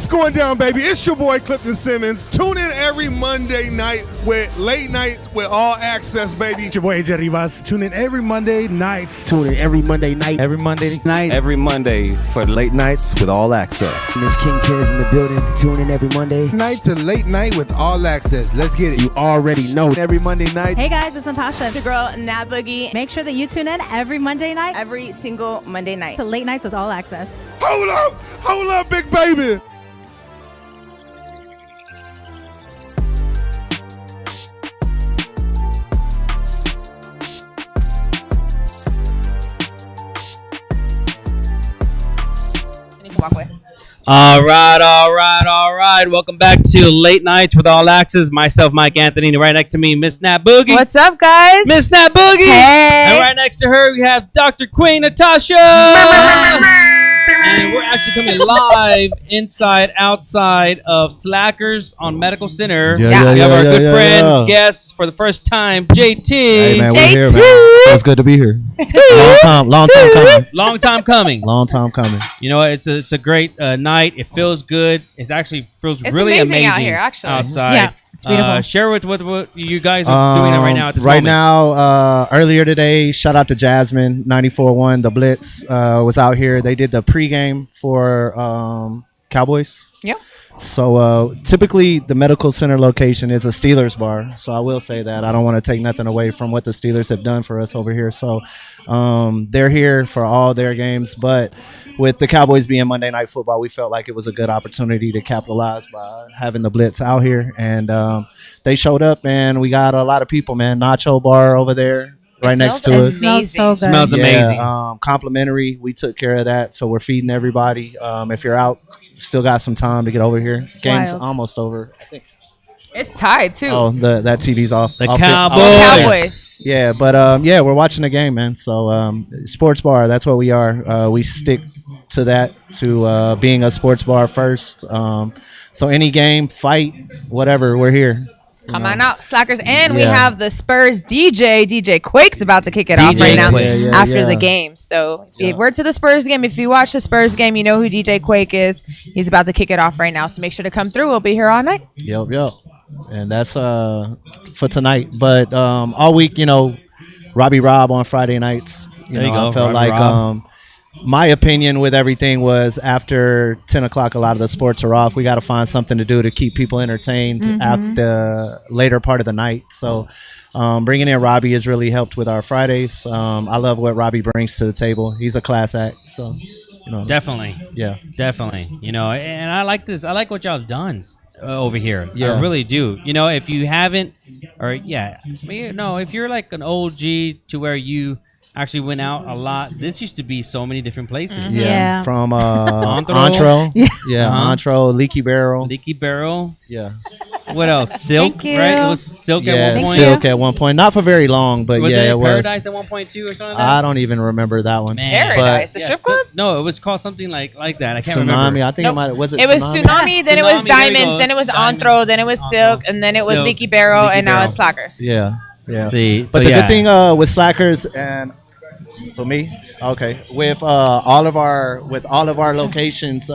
What's going down, baby? It's your boy Clifton Simmons. Tune in every Monday night with Late Nights with All Access, baby. It's your boy AJ Rivas. Tune in every Monday night. Tune in every Monday night. Every Monday night. Every Monday for Late Nights with All Access. And it's King Tiz in the building. Tune in every Monday night to Late Night with All Access. Let's get it. You already know. Every Monday night. Hey guys, it's Natasha. It's your girl, Nat Boogie. Make sure that you tune in every Monday night. Every single Monday night. To Late Nights with All Access. Hold up, big baby. All right. Welcome back to Late Nights with All Access. Myself, MikeAnthony, and right next to me, Miss Nat Boogie. What's up, guys? Miss Nat Boogie. Hey. And right next to her, we have Dr. Queen Natasha. And we're actually coming live outside of Slackers on Medical Center. We have our good friend, guest for the first time, JT. Hey, man, JT. we're here, man. It's good to be here. Long time coming. You know, it's a great night. It feels good. It actually feels really amazing out here, actually. outside. Yeah, it's beautiful. Share what you guys are doing right now at this right moment. now, earlier today, shout out to Jasmine, 94.1, The Blitz was out here. They did the pregame for Cowboys. Yep. So typically the Medical Center location is a Steelers bar. So I will say that. I don't want to take nothing away from what the Steelers have done for us over here. So they're here for all their games. But with the Cowboys being Monday Night Football, we felt like it was a good opportunity to capitalize by having the Blitz out here. And they showed up, and we got a lot of people, man. Nacho bar over there. Right next to us. It smells so good. Smells amazing. Complimentary. We took care of that, so we're feeding everybody. If you're out, still got some time to get over here. Game's almost over, I think. It's tied, too. Oh, that TV's off. The off Cowboys. Yeah, but we're watching the game, man. So sports bar, that's what we are. We stick to that, to being a sports bar first. So any game, fight, whatever, we're here. Come on out, Slackers. And we have the Spurs DJ Quake's about to kick it off right now after the game. So if you were to the Spurs game, if you watch the Spurs game, you know who DJ Quake is. He's about to kick it off right now. So make sure to come through. We'll be here all night. Yep. And that's for tonight. But all week, Robbie Rob on Friday nights. I felt like my opinion with everything was after 10 o'clock, a lot of the sports are off. We got to find something to do to keep people entertained at the later part of the night. So bringing in Robbie has really helped with our Fridays. I love what Robbie brings to the table. He's a class act. So, Definitely. Yeah. Definitely. And I like this. I like what y'all have done over here. Yeah. I really do. If you haven't, if you're like an OG to where you actually went out a lot. This used to be so many different places. Yeah. From Antro. Antro, Leaky Barrel. Yeah. What else? Silk, right? It was Silk at one point. Silk at one point. Not for very long, but was it was. Paradise at one point too or something like that? I don't even remember that one. Paradise, the strip club? No, it was called something like that. I can't Tsunami. remember. I think it was Tsunami, then it was Diamonds, then it was Antro, then it was Silk, and then it was Leaky Barrel, and now it's Slackers. Yeah. See, but the good thing with Slackers and for me, with all of our locations,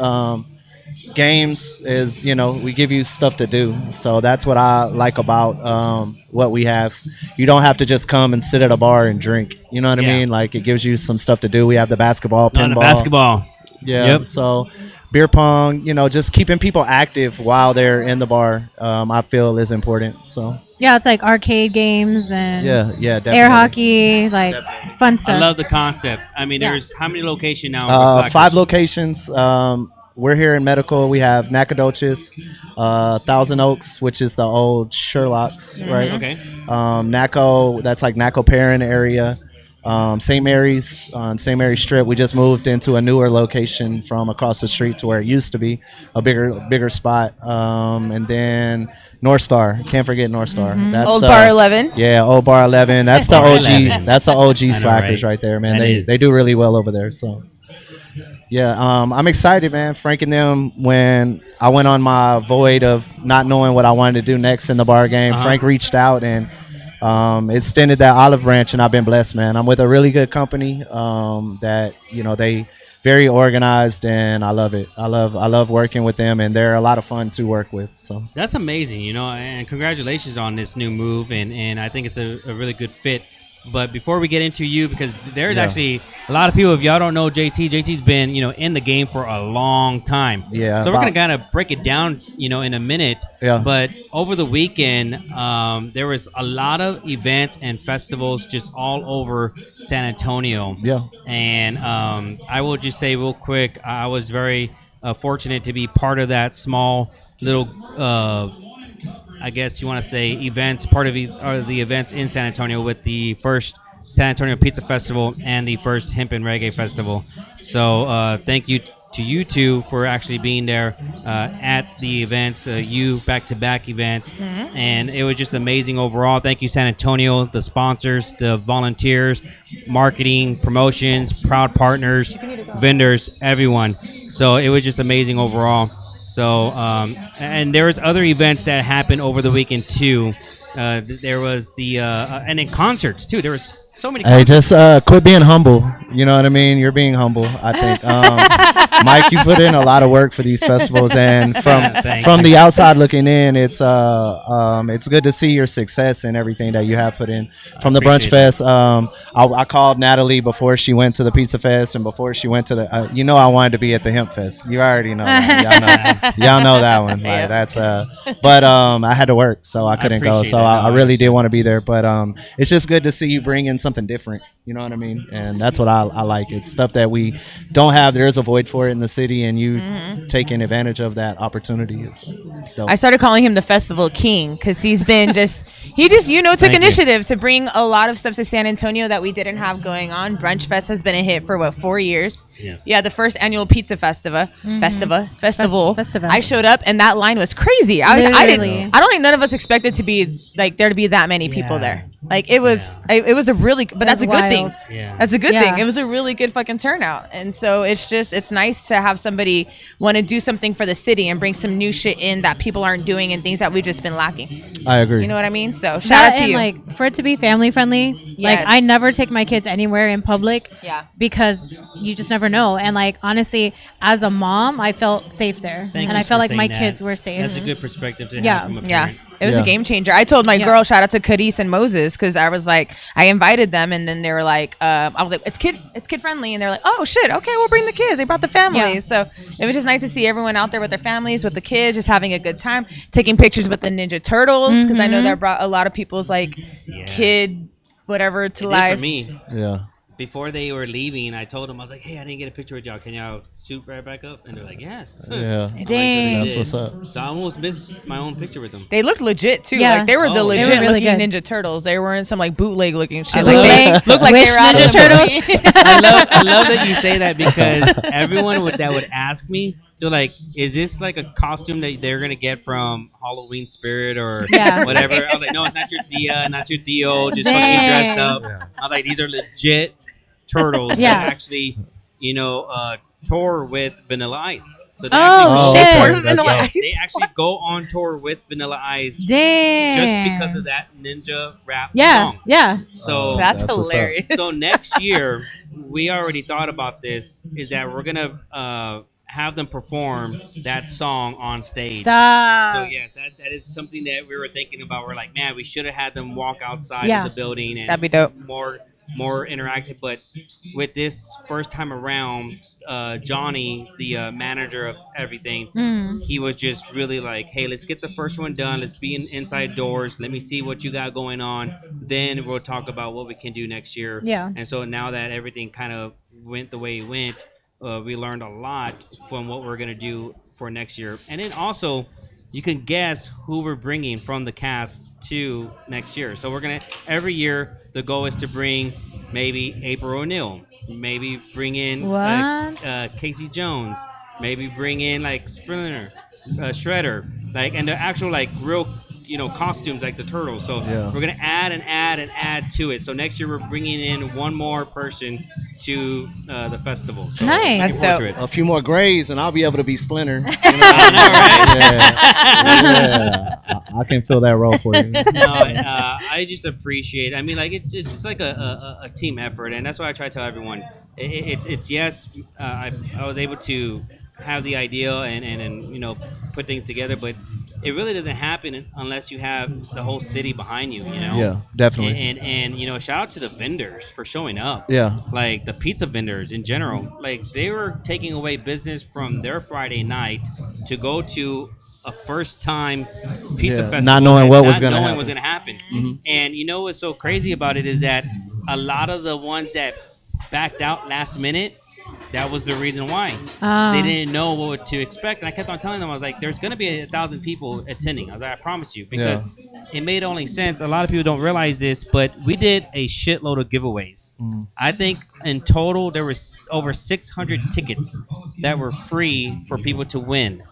games is we give you stuff to do. So that's what I like about what we have. You don't have to just come and sit at a bar and drink. You know what I mean? Like it gives you some stuff to do. We have the basketball, pinball. Yeah. Yep. So beer pong, just keeping people active while they're in the bar, I feel is important. So yeah, it's like arcade games and definitely. air hockey, like fun stuff. I love the concept. I mean, there's how many locations now? 5 locations. We're here in Medical. We have Nacogdoches, Thousand Oaks, which is the old Sherlock's, right? Okay. Naco, that's like Naco Perrin area. St. Mary's on St. Mary's Strip. We just moved into a newer location from across the street to where it used to be, a bigger spot. And then North Star, can't forget North Star. That's Old Bar 11. Yeah, Old Bar 11. That's the OG. 11. That's the OG Slackers right there, man. They do really well over there. So yeah, I'm excited, man. Frank and them, when I went on my void of not knowing what I wanted to do next in the bar game, Frank reached out and extended that olive branch, and I've been blessed, man. I'm with a really good company that, they very organized, and I love it. I love working with them, and they're a lot of fun to work with. So that's amazing, and congratulations on this new move, and I think it's a really good fit. But before we get into you, because there's actually a lot of people, if y'all don't know JT's been, in the game for a long time. Yeah. So we're going to kind of break it down, in a minute. Yeah. But over the weekend, there was a lot of events and festivals just all over San Antonio. Yeah. And I will just say real quick, I was very fortunate to be part of that small little I guess you want to say events, part of the events in San Antonio with the first San Antonio Pizza Festival and the first Hemp and Reggae Festival. So thank you to you two for actually being there at the events, back-to-back events. Mm-hmm. And it was just amazing overall. Thank you, San Antonio, the sponsors, the volunteers, marketing, promotions, proud partners, vendors, everyone. So it was just amazing overall. So, and there was other events that happened over the weekend too. There was and in concerts too. There was so many concerts. Hey, just quit being humble. You know what I mean? You're being humble, I think. Mike, you put in a lot of work for these festivals, and from the outside looking in, it's good to see your success and everything that you have put in. From the Brunch Fest, I called Natalie before she went to the Pizza Fest and before she went to the. I wanted to be at the Hemp Fest. You already know that. Y'all know that one. Like, that's but I had to work, so I couldn't go. So I really did want to be there, but it's just good to see you bring in something different. You know what I mean? And that's what I like. It's stuff that we don't have. There is a void for it in the city, and you taking advantage of that opportunity is dope. I started calling him the Festival King because he's been took initiative to bring a lot of stuff to San Antonio that we didn't have going on. Brunch Fest has been a hit for 4 years? Yes. Yeah, the first annual Pizza Festival. Festival. I showed up and that line was crazy. I don't think none of us expected to be like there to be that many people there. Like it was a really, but that's a good thing. Yeah. That's a good thing. It was a really good fucking turnout. And so it's nice to have somebody want to do something for the city and bring some new shit in that people aren't doing and things that we've just been lacking. I agree. You know what I mean? So shout out to you. Like for it to be family friendly, like I never take my kids anywhere in public because you just never know. And like honestly, as a mom, I felt safe there. And I felt like my kids were safe. That's a good perspective to have from a parent. It was a game changer. I told my girl, shout out to Cadiz and Moses, because I was like, I invited them, and then they were like, I was like, it's kid friendly, and they're like, oh shit, okay, we'll bring the kids. They brought the families, so it was just nice to see everyone out there with their families, with the kids, just having a good time, taking pictures with the Ninja Turtles, because I know that brought a lot of people's kid whatever to life. For me, before they were leaving, I told them, I was like, hey, I didn't get a picture with y'all. Can y'all suit right back up? And they're like, yes. Yeah. Dang. That's what's up. So I almost missed my own picture with them. They looked legit, too. Yeah. Like, they were the legit really looking good. Ninja Turtles. They weren't some, bootleg looking shit. Like, they looked like they were out of the movie. I love that you say that, because everyone that would ask me, they're like, is this like a costume that they're going to get from Halloween Spirit or whatever? I was like, no, it's not your Dia, not your Theo, just fucking dressed up. I was like, these are legit turtles that actually, tour with Vanilla Ice. So they they actually go on tour with Vanilla Ice. Dang. Just because of that ninja rap song. Yeah. So that's hilarious. So next year, we already thought about this, is that we're gonna have them perform that song on stage. Stop. So yes, that is something that we were thinking about. We're like, man, we should have had them walk outside of the building, and that'd be dope. More interactive. But with this first time around, Johnny, the manager of everything, he was just really like, hey, let's get the first one done. Let's be inside doors. Let me see what you got going on. Then we'll talk about what we can do next year. Yeah. And so now that everything kind of went the way it went, we learned a lot from what we're going to do for next year. And then also, you can guess who we're bringing from the cast to next year. So we're going to, every year, the goal is to bring maybe April O'Neil, maybe bring in Casey Jones, maybe bring in Splinter, Shredder, and the actual real costumes like the turtles. So we're gonna add and add and add to it. So next year we're bringing in one more person to the festival. So Nice. looking forward to it. A few more grades, and I'll be able to be Splinter. You know? I can fill that role for you. No, I just appreciate. I mean, like it's just like a team effort, and that's why I try to tell everyone. It's yes. I was able to have the idea and you know put things together, but it really doesn't happen unless you have the whole city behind you. You know. Yeah, definitely. And you know, shout out to the vendors for showing up. Yeah. Like the pizza vendors in general, like they were taking away business from their Friday night to go to a first time pizza festival, not knowing what was going to happen. Mm-hmm. And you know what's so crazy about it is that a lot of the ones that backed out last minute, that was the reason why. They didn't know what to expect. And I kept on telling them, I was like, there's going to be 1,000 people attending. I was like, I promise you. Because it made only sense. A lot of people don't realize this, but we did a shitload of giveaways. Mm. I think in total, there was over 600 tickets that were free for people to win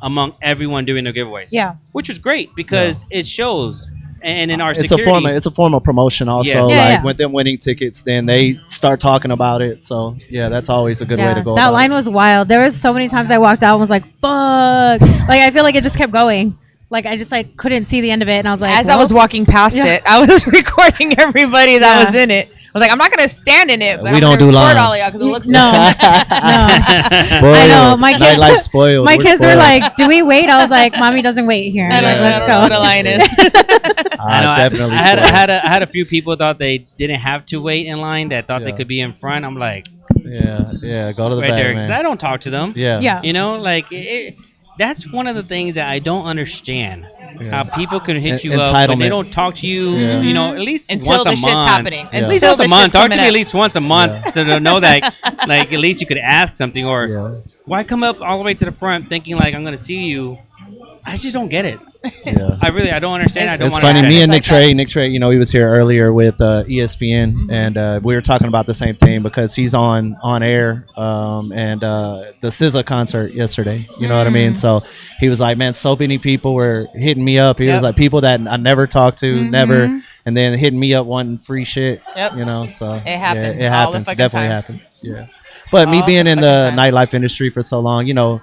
among everyone doing their giveaways. Yeah. Which was great because it shows. And in our it's security, a form of promotion also. Yes. Like with them winning tickets, then they start talking about it. So yeah, that's always a good way to go. That line was wild. There was so many times I walked out and was like, "Fuck!" Like I feel like it just kept going. Like I just like couldn't see the end of it, and I was like, as I was walking past it, I was recording everybody that was in it. I was like, I'm not gonna stand in it, but we I'm don't do record lines. all of y'all because it looks no. Spoiled. I know my kids. Nightlife spoiled. My We're kids were spoiled. like, "Do we wait?" I was like, "Mommy doesn't wait here." I don't Let's know go. what a line is. I know. Definitely. I had a few people thought they didn't have to wait in line that thought they could be in front. I'm like, yeah, go to the right back, there, man. because I don't talk to them. Yeah. You know, like that's one of the things that I don't understand. How people can hit you up, but they don't talk to you. You know, at least Until once the a shit's month. happening. At least once a month. Talk to me at least once a month to know that, like, at least you could ask something. Or why come up all the way to the front thinking like I'm going to see you? I just don't get it. I don't understand. It's funny. Me and Nick Trey, you know, he was here earlier with ESPN, and we were talking about the same thing because he's on air, and the SZA concert yesterday. You know what I mean? So he was like, man, so many people were hitting me up. He was like, people that I never talked to, never, and then hitting me up wanting free shit. You know, so it happens. It happens. Definitely happens. Yeah. But me being in the nightlife industry for so long, you know,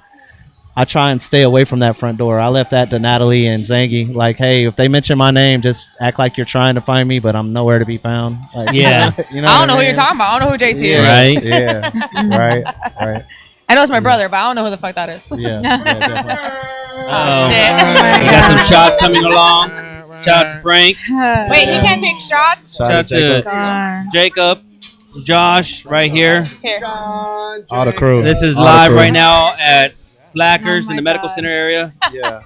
I try and stay away from that front door. I left that to Natalie and Zangy. Like, hey, if they mention my name, just act like you're trying to find me, but I'm nowhere to be found. Like, you I know don't know who you're talking about. I don't know who JT is. Right? Yeah. Right. I know it's my brother, but I don't know who the fuck that is. Yeah, definitely. Oh, shit. We got some shots coming along. Shout out to Frank. Wait, he can't take shots? Shout out to Jacob, Josh, right here. All the crew. This is live right now at Slackers in the medical center area. Yeah.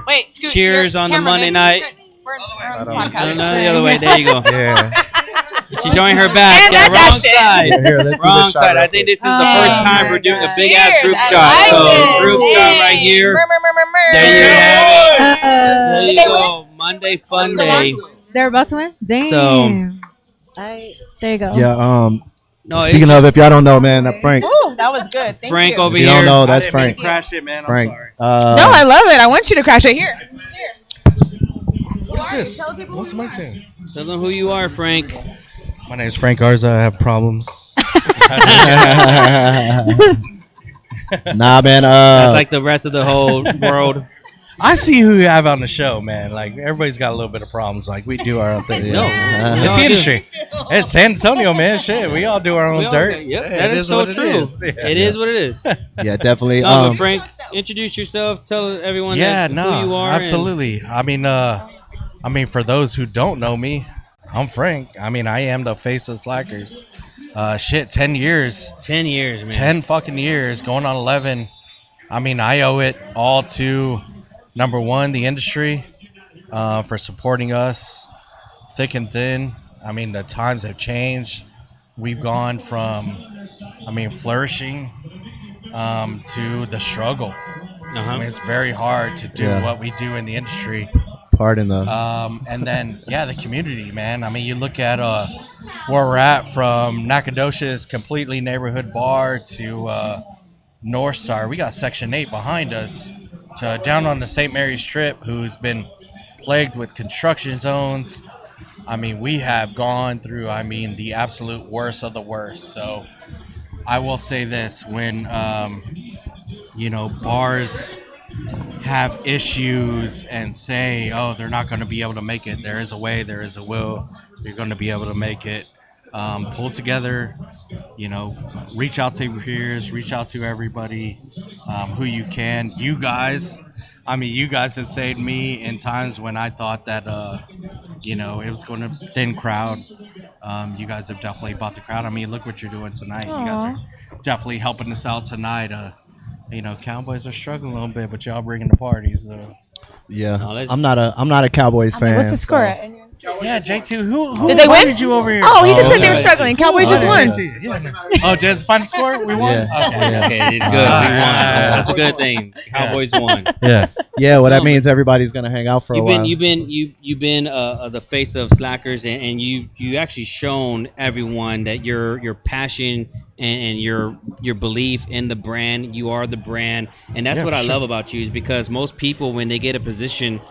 Wait, Scoot, cheers on the Monday night. We're on the podcast. No, the other way. There you go. Yeah. She's showing her back. And Yeah, that's wrong that shit. side. Here, let's do Wrong this shot side. I right think quick. this is the first time we're doing a big ass group Cheers, shot. I So like it. group shot right here. There you have it. There you they go. Monday fun day. They're about to win. Damn. So- there you go. Yeah. No, Speaking of, if y'all don't know, man, Frank. Ooh, that was good. Thank Frank you. over If you here. don't know, that's Frank. Crash it, man. Frank. I'm sorry. No, I love it. I want you to crash it here. What is this? What's my thing? Tell them who you are, Frank. My name is Frank Garza. I have problems. Nah, man. That's like the rest of the whole world. I see who you have on the show, man. Like everybody's got a little bit of problems. Like we do our own thing. No, It's the industry. It's San Antonio, man. Shit, we all do our own dirt. Yep, Yeah, that it is so what it true. is. Yeah. It is what it is. Yeah, definitely. But Frank, introduce yourself. Tell everyone who you are. Absolutely. I mean, for those who don't know me, I'm Frank. I mean, I am the face of Slackers. 10 years. 10 years, man. 10 fucking years, going on 11. I mean, I owe it all to, number one, the industry for supporting us thick and thin. I mean, the times have changed. We've gone from, flourishing to the struggle. I mean, it's very hard to do what we do in the industry. Pardon the. And then, the community, man. I mean, you look at where we're at, from Nacogdoches completely neighborhood bar to North Star. We got Section 8 behind us, to down on the St. Mary's Strip, who's been plagued with construction zones. I mean, we have gone through, I mean, the absolute worst of the worst. So I will say this, when, you know, bars have issues and say, oh, they're not going to be able to make it. There is a way, there is a will. You're going to be able to make it. Pull together, you know, reach out to your peers, reach out to everybody who you can. You guys, I mean, you guys have saved me in times when I thought that, you know, it was going to thin crowd. You guys have definitely bought the crowd. I mean, look what you're doing tonight. Aww. You guys are definitely helping us out tonight. You know, Cowboys are struggling a little bit, but y'all bringing the parties. Yeah, No, I'm not a Cowboys fan. What's the score? Yeah, J2. Who Did they win? invited you over here? Oh, he just said they were struggling. Cowboys just won. Oh, did the final score? We won? Yeah. Okay. Okay, it's good. We won. That's a good thing. Cowboys won. Yeah. Yeah, well, that means everybody's gonna hang out for a while. You've been the face of Slackers, and you actually shown everyone that your passion and your belief in the brand. You are the brand, and that's what I love about you, is because most people, when they get a position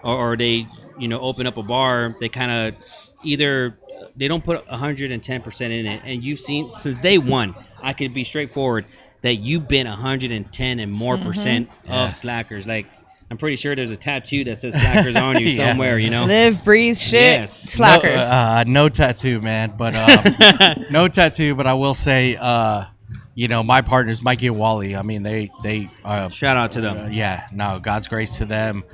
or they open up a bar, they kind of either they don't put 110% in it, and you've seen since day one. I could be straightforward that you've been 110 and more percent of Slackers. Like, I'm pretty sure there's a tattoo that says Slackers on you somewhere, you know? Live, breathe, shit, Slackers. No tattoo, man. But no tattoo. But I will say, you know, my partners, Mikey and Wally. I mean, they shout out to them. Yeah, no, God's grace to them.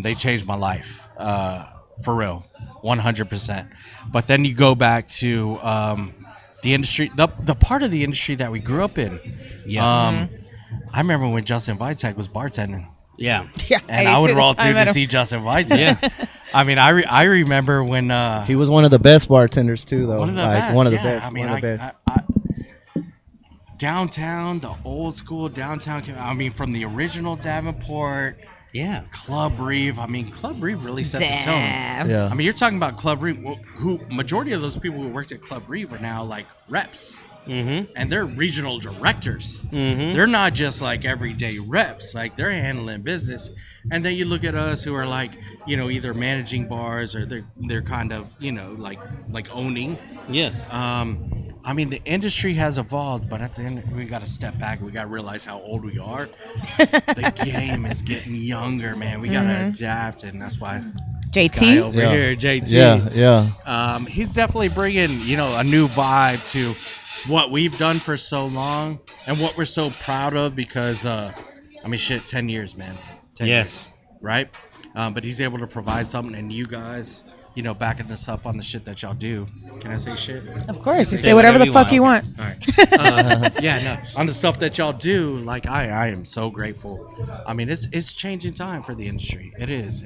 They changed my life, for real, 100%. But then you go back to the industry, the part of the industry that we grew up in. Yeah. I remember when Justin Vitek was bartending. Yeah. And I would roll through to see Justin Vitek. Yeah. I mean, I remember when he was one of the best bartenders too, though. One of the best. One of the best. Downtown, the old school downtown. I mean, from the original Davenport. Yeah. Club Reeve. I mean, Club Reeve really set the tone. Yeah. I mean, you're talking about Club Reeve, who majority of those people who worked at Club Reeve are now like reps. Mm-hmm. And they're regional directors. Mm-hmm. They're not just like everyday reps. Like, they're handling business. And then you look at us who are like, you know, either managing bars or they're kind of, you know, like owning. Yes. I mean, the industry has evolved, but at the end, we got to step back. We got to realize how old we are. The game is getting younger, man. We got to adapt, and that's why JT over here, JT. Yeah. He's definitely bringing, you know, a new vibe to what we've done for so long and what we're so proud of, because, I mean, shit, 10 years, man. 10 years, right? But he's able to provide something, and you guys, you know, backing us up on the shit that y'all do. Can I say shit? Of course. You say whatever the fuck you want. All right. Yeah, no. On the stuff that y'all do, like, I am so grateful. I mean, it's changing time for the industry. It is.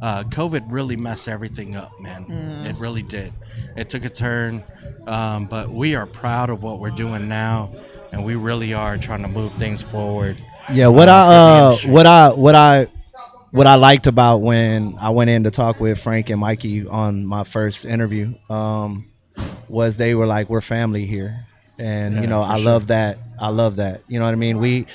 COVID really messed everything up, man. It really did. It took a turn, but we are proud of what we're doing now, and we really are trying to move things forward. Yeah, what I liked about when I went in to talk with Frank and Mikey on my first interview was they were like, we're family here. And, you know, I love that. You know what I mean? We,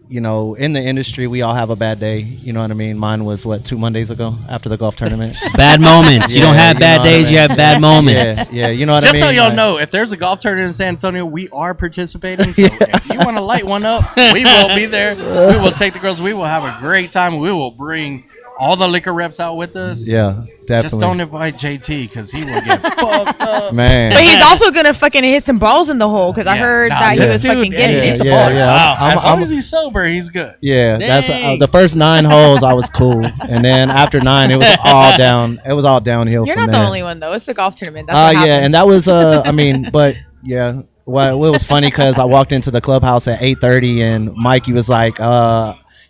you know, in the industry, we all have a bad day. You know what I mean? Mine was, 2 Mondays ago after the golf tournament? Bad moments. You don't have bad days, you have bad moments. Yeah, you know what I mean? Just so y'all know, if there's a golf tournament in San Antonio, we are participating. So if you want to light one up, we will be there. We will take the girls. We will have a great time. We will bring all the liquor reps out with us. Yeah, definitely. Just don't invite JT, because he will get fucked up. Man. But he's also going to fucking hit some balls in the hole, because I heard that he was fucking getting it. Wow. As long as he's sober, he's good. Yeah, that's the first 9 holes I was cool. And then after 9, it was all down. It was all downhill. You're from not there. the only one, though. It's the golf tournament. That's what happens. And that was, I mean, but yeah. Well, it was funny because I walked into the clubhouse at 8:30 and Mikey was like,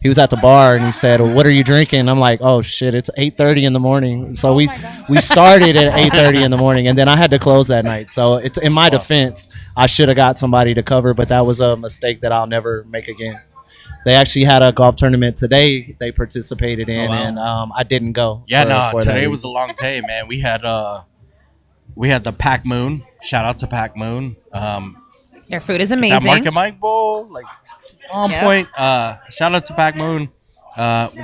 he was at the bar and he said, well, what are you drinking? I'm like, oh shit, it's 8:30 in the morning. So we started at 8:30 in the morning, and then I had to close that night. So it's in my defense, I should have got somebody to cover, but that was a mistake that I'll never make again. They actually had a golf tournament today they participated in, and I didn't go. Yeah, today was a long day, man. We had the Pac Moon. Shout out to Pac Moon. Their food is amazing. That Mark and Mike Bowl, like, on point. Shout out to Pac Moon.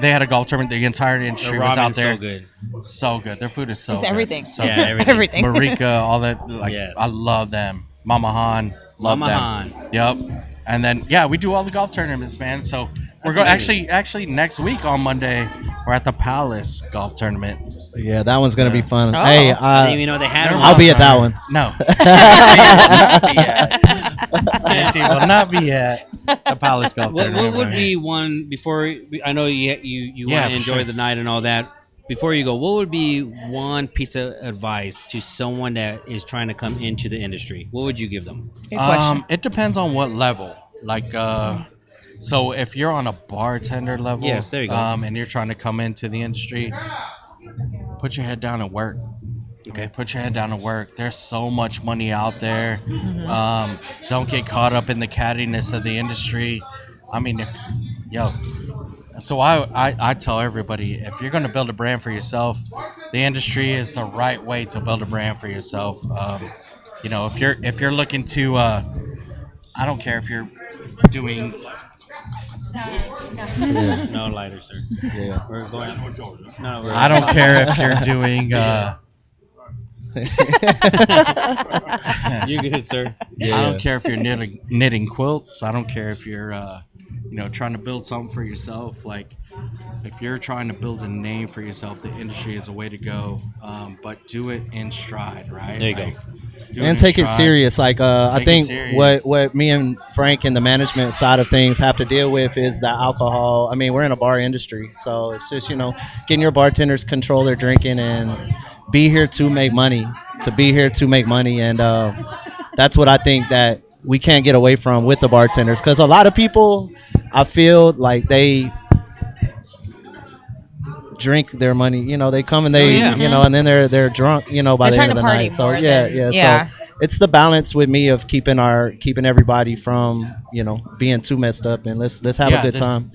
They had a golf tournament. The entire industry was out there. So good. So good. Their food is so It's good. everything. So Yeah, good. everything. Marika, all that. Like, Yes. I love them. Mama Han, love Mama them. Han. Yep. And then we do all the golf tournaments, man. So we're going actually next week on Monday. We're at the Palace golf tournament. Yeah, that one's gonna be fun. Oh. Hey, I didn't even know they had them. I'll be at that one. No. JT will not be at the Palace golf tournament. What would be one before? I know you Yeah, want to for enjoy sure. the night and all that. Before you go, what would be one piece of advice to someone that is trying to come into the industry? What would you give them? Good question. It depends on what level. Like, so if you're on a bartender level, Yes, there you go. And you're trying to come into the industry, put your head down and work. Okay. Put your head down and work. There's so much money out there. Mm-hmm. Don't get caught up in the cattiness of the industry. I mean, So I tell everybody, if you're going to build a brand for yourself, the industry is the right way to build a brand for yourself. If you're looking to, I don't care if you're doing. No lighter, sir. Yeah. We're going. No, I don't care if you're doing. You're good, sir. I don't care if you're knitting quilts. I don't care if you're, trying to build something for yourself. Like, if you're trying to build a name for yourself, the industry is a way to go. But do it in stride, right? There you go. And take it serious. Like I think what me and Frank and the management side of things have to deal with is the alcohol. I mean, we're in a bar industry, so it's just getting your bartenders control their drinking and be here to make money. And that's what I think that we can't get away from with the bartenders, because a lot of people, I feel like they drink their money. They come and they and then they're drunk by They're the trying end of to the party night. So more yeah. than- So it's the balance with me of keeping everybody from being too messed up, and let's have a good time.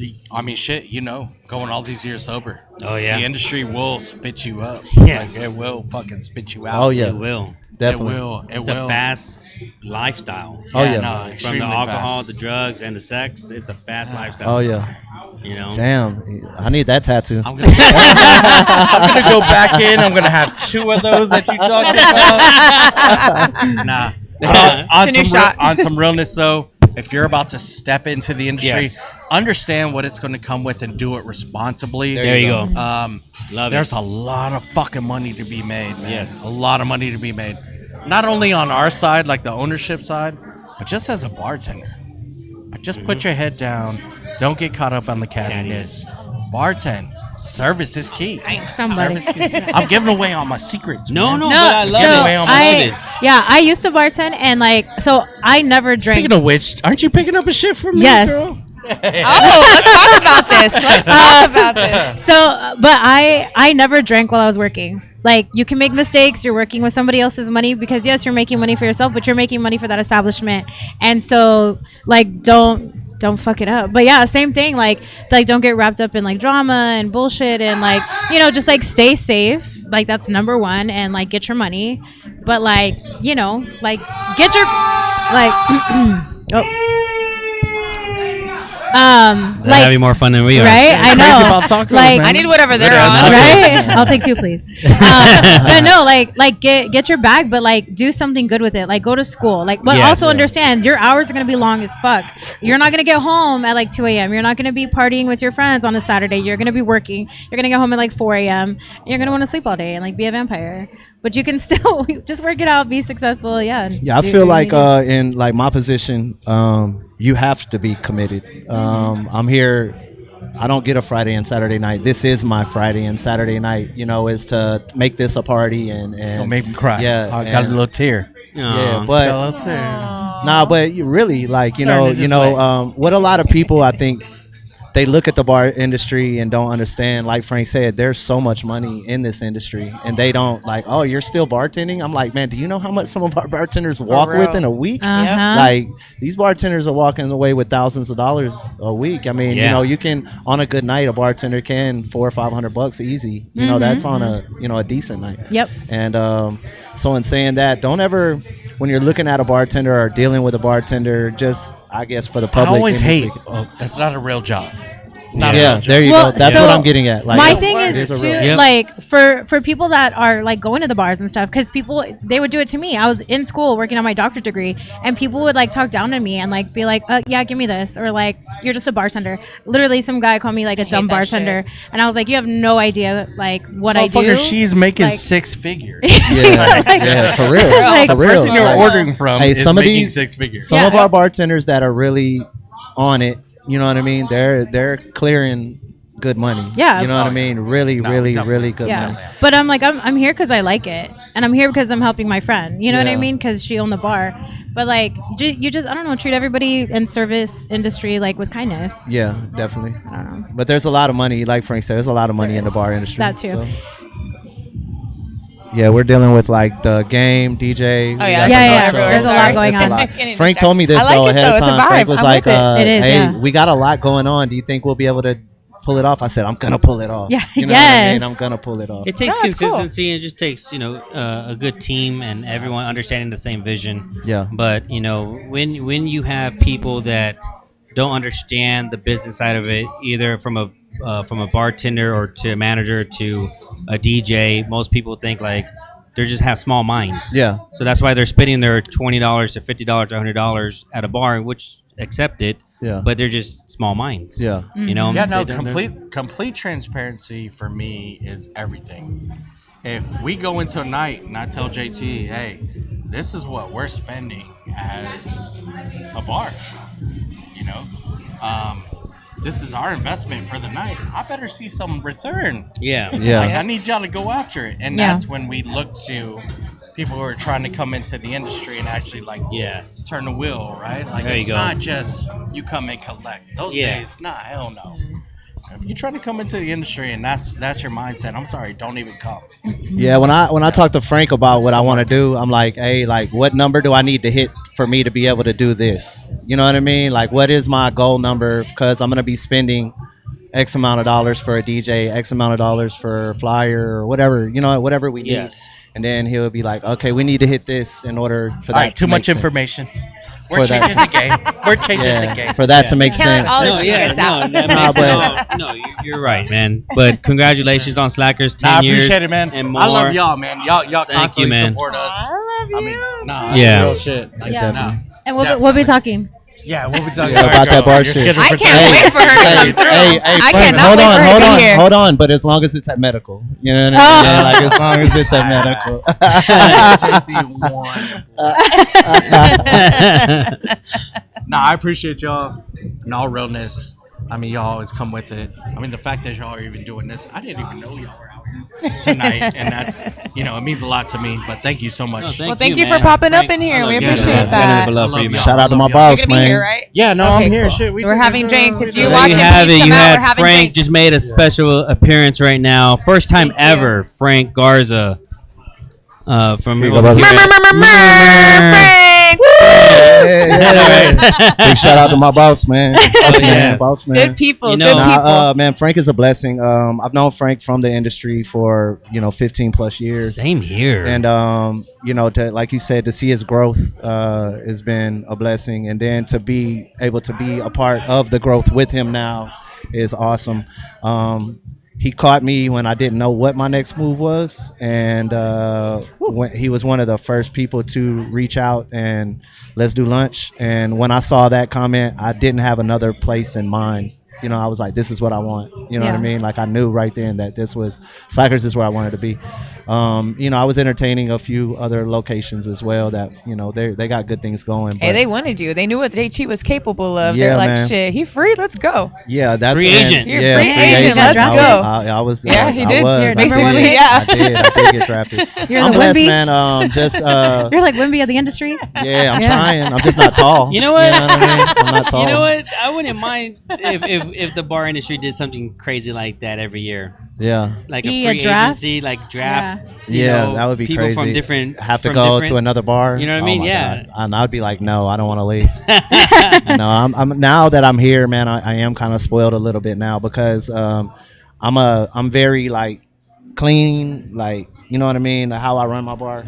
Going all these years sober. Oh, yeah. The industry will spit you up. Yeah. Like, it will fucking spit you out. Oh yeah, It will. definitely. It will. It's a fast lifestyle. Oh yeah. No, From extremely the alcohol, fast. the drugs, and the sex, it's a fast lifestyle. Oh yeah. Damn, I need that tattoo. I'm gonna go back in. I'm gonna have 2 of those that you talked about. Nah. On some realness though, if you're about to step into the industry, understand what it's going to come with and do it responsibly. There you go. There's a lot of fucking money to be made, man. Yes. A lot of money to be made. Not only on our side, like the ownership side, but just as a bartender. Just put your head down. Don't get caught up on the cattiness. Bartend. Service is key. Somebody. I'm giving away all my secrets. No, man. but I love it. I used to bartend, and I never drank. Speaking of which, aren't you picking up a shit from me, Yes. girl? Let's talk about this. So, but I never drank while I was working. Like, you can make mistakes. You're working with somebody else's money because, yes, you're making money for yourself, but you're making money for that establishment. And so, don't fuck it up. But yeah, same thing. Like don't get wrapped up in drama and bullshit, and just stay safe. That's number one, and get your money. But get your They're having more fun than we are. Right? I know. Crazy about tacos, man. I need whatever they're on. Right? I'll take 2, please. But no, get your bag, but do something good with it. Go to school. But also understand your hours are gonna be long as fuck. You're not gonna get home at 2 a.m. You're not gonna be partying with your friends on a Saturday. You're gonna be working. You're gonna get home at 4 a.m. You're gonna want to sleep all day and be a vampire. But you can still just work it out, be successful. Yeah. Yeah, I feel in my position, you have to be committed. I'm here. I don't get a Friday and Saturday night. This is my Friday and Saturday night. Is to make this a party and Don't make me cry. Yeah, I got a little tear. Yeah, Got a but little tear. nah, but you really what a lot of people, I think, they look at the bar industry and don't understand. Like Frank said, there's so much money in this industry, and they don't oh, you're still bartending? I'm like, man, do you know how much some of our bartenders walk with in a week? These bartenders are walking away with thousands of dollars a week. I mean, you can, on a good night, a bartender can $400 or $500 easy. That's on a decent night. Yep. And so in saying that, don't ever, when you're looking at a bartender or dealing with a bartender, just, I guess, for the public. I always hate, that's not a real job. not Yeah, a there you Well, go. That's so what I'm getting at. Like, my it thing is is a real- too, Yep. like for people that are like going to the bars and stuff, because people they would do it to me. I was in school working on my doctorate degree, and people would like talk down to me and like be like, "Yeah, give me this," or like, "You're just a bartender." Literally, some guy called me like a dumb that bartender, and I was like, "You have no idea like what I do." Motherfucker, she's making Like- 6 figures. yeah, for real. Like, for The real. person you're Like, ordering from hey, is some of making these 6 figures. Some Yeah. of our bartenders that are really on it, you know what I mean? They're clearing good money. Yeah. You know what I mean? Really, really, really good money. Yeah, but I'm like I'm here because I like it, and I'm here because I'm helping my friend. You know what I Yeah. mean? Because she owned the bar. But like you just I don't know, treat everybody in service industry like with kindness. Yeah, definitely. I don't know. But there's a lot of money, like Frank said, there's a lot of money in the bar industry. That too. Yeah, we're dealing with like the game, DJ. Oh, yeah. Yeah. Everywhere. There's a lot Sorry. going It's a on. lot. Getting Frank distracted. told me this I like though it, ahead though. of It's a time. Frank vibe. was I'm like, with it. It is, "Hey, yeah. we got a lot going on. Do you think we'll be able to pull it off?" I said, "I'm gonna pull it off." Yeah, you know what I mean? yes. I'm gonna pull it off. It takes No, it's cool. consistency. It just takes a good team and everyone understanding the same vision. Yeah. But when you have people that don't understand the business side of it, either from a bartender or to a manager to a DJ, most people think like they just have small minds. Yeah. So that's why they're spending their $20 to $50 to $100 at a bar, which accept it. Yeah. But they're just small minds. Yeah. You know. Yeah, no, They don't- complete transparency for me is everything. If we go into a night and I tell JT, hey, this is what we're spending as a bar, this is our investment for the night, I better see some return. Yeah. Yeah. Like, I need y'all to go after it. And Yeah. that's when we look to people who are trying to come into the industry and actually like Yes. turn the wheel, right? Like There you it's go. not just you come and collect. Those Yeah. days, nah, hell no. If you're trying to come into the industry and that's your mindset, I'm sorry, don't even come. Yeah, when I talk to Frank about what I want to do, I'm like, hey, like, what number do I need to hit for me to be able to do this? You know what I mean? Like, what is my goal number? Because I'm gonna be spending X amount of dollars for a DJ, X amount of dollars for a flyer, or whatever, whatever we need. Yes. And then he'll be like, okay, we need to hit this in order for that. All right, too to much make sense. information. For We're that- changing the game. We're changing the Yeah, game. for that to make Killing sense. all the No, yeah, secrets out. that Nah, makes but- it all, no, you're right, man. But congratulations on Slackers, 10 Nah, I years. appreciate it, man. And more. I love y'all, man. Y'all Thank you, constantly man. support us. I love you. I mean, nah, Yeah. that's real shit. Like, Yeah. nah. And we'll be talking. Yeah, we'll be talking Yeah, about that bar You're shit. scheduled I for can't Thursday. wait for her to come through. Hey, I Frank, cannot hold wait on, for her hold to on, be here. hold on. But as long as it's at medical, you know what I mean? Oh. Yeah, like as long as it's at medical. Nah, I appreciate y'all in all realness. I mean, y'all always come with it. I mean, the fact that y'all are even doing this, I didn't even know y'all were out here tonight, and that's it means a lot to me. But thank you so much. Well, thank you for popping up in here. We appreciate that. Shout out to my You're boss, gonna be man. here, right? Yeah, no, Okay, I'm here. cool. Shit, We're having drinks. If you're There watching, you have please it. come You out. We're had having Frank drinks. just made a special appearance right now. First time Thank you. ever. Frank Garza. From Here you go, brother. Frank. Big shout out to my boss, man. Boss man, yes. boss man. Good people. You know- Good people. Man, Frank is a blessing. I've known Frank from the industry for 15 plus years. Same here. And like you said, to see his growth has been a blessing, and then to be able to be a part of the growth with him now is awesome. He caught me when I didn't know what my next move was, and when he was one of the first people to reach out and let's do lunch. And when I saw that comment, I didn't have another place in mind. I was like, this is what I want. You know what I Yeah. mean? Like, I knew right then that this was Slackers is where I wanted to be. I was entertaining a few other locations as well that, they got good things going. Hey, but- they wanted you. They knew what JT was capable of. Yeah, They're like, man. shit, he free. Let's go. Yeah, that's Free agent. You're Yeah, free free agent. agent. Let's go. I was. Yeah, he I did. was. You're I number did. one pick. Yeah. I did get drafted. You're I'm the blessed, Wimby. man. You're like Wimby of the industry. Yeah, I'm Yeah. trying. I'm just not tall. You know what? You know what I mean? I'm not tall. You know what? I wouldn't mind if the bar industry did something crazy like that every year. Yeah. Like Be a a free draft? agency, like draft. Yeah, that would be people crazy. from different have to from go different- to another bar. You know what I Oh mean? my Yeah. God. And I'd be like, no, I don't want to leave. I'm now that I'm here, man. I am kind of spoiled a little bit now because I'm very like clean, like, you know what I mean. How I run my bar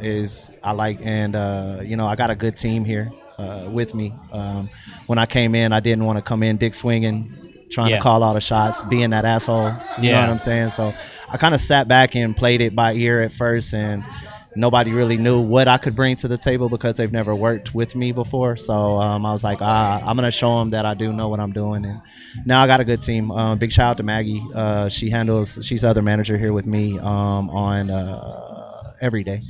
is I like, and I got a good team here with me. When I came in, I didn't want to come in dick swinging, trying to call all the shots, being that asshole. You know what I'm saying? So I kind of sat back and played it by ear at first, and nobody really knew what I could bring to the table because they've never worked with me before. So I was like, I'm gonna show them that I do know what I'm doing. And now I got a good team. Big shout out to Maggie. She's the other manager here with me on every day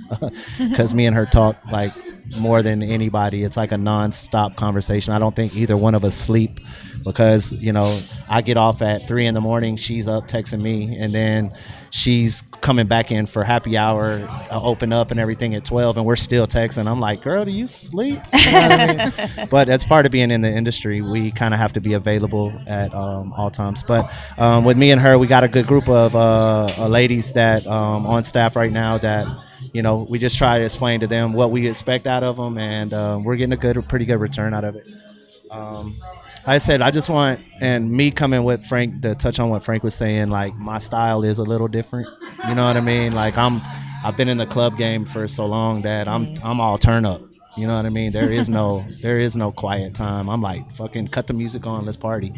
because me and her talk like more than anybody. It's like a non-stop conversation. I don't think either one of us sleep because, you know, I get off at 3 a.m. She's up texting me, and then she's coming back in for happy hour, open up and everything at 12, and we're still texting. I'm like, girl, do you sleep? You know what I mean? But as part of being in the industry, we kind of have to be available at all times. But with me and her, we got a good group of ladies that on staff right now that, you know, we just try to explain to them what we expect out of them, and we're getting a pretty good return out of it. I said, I just want, and me coming with Frank, to touch on what Frank was saying, like my style is a little different. You know what I mean? Like I've been in the club game for so long that I'm all turn up. You know what I mean? There is no quiet time. I'm like, fucking cut the music on, let's party.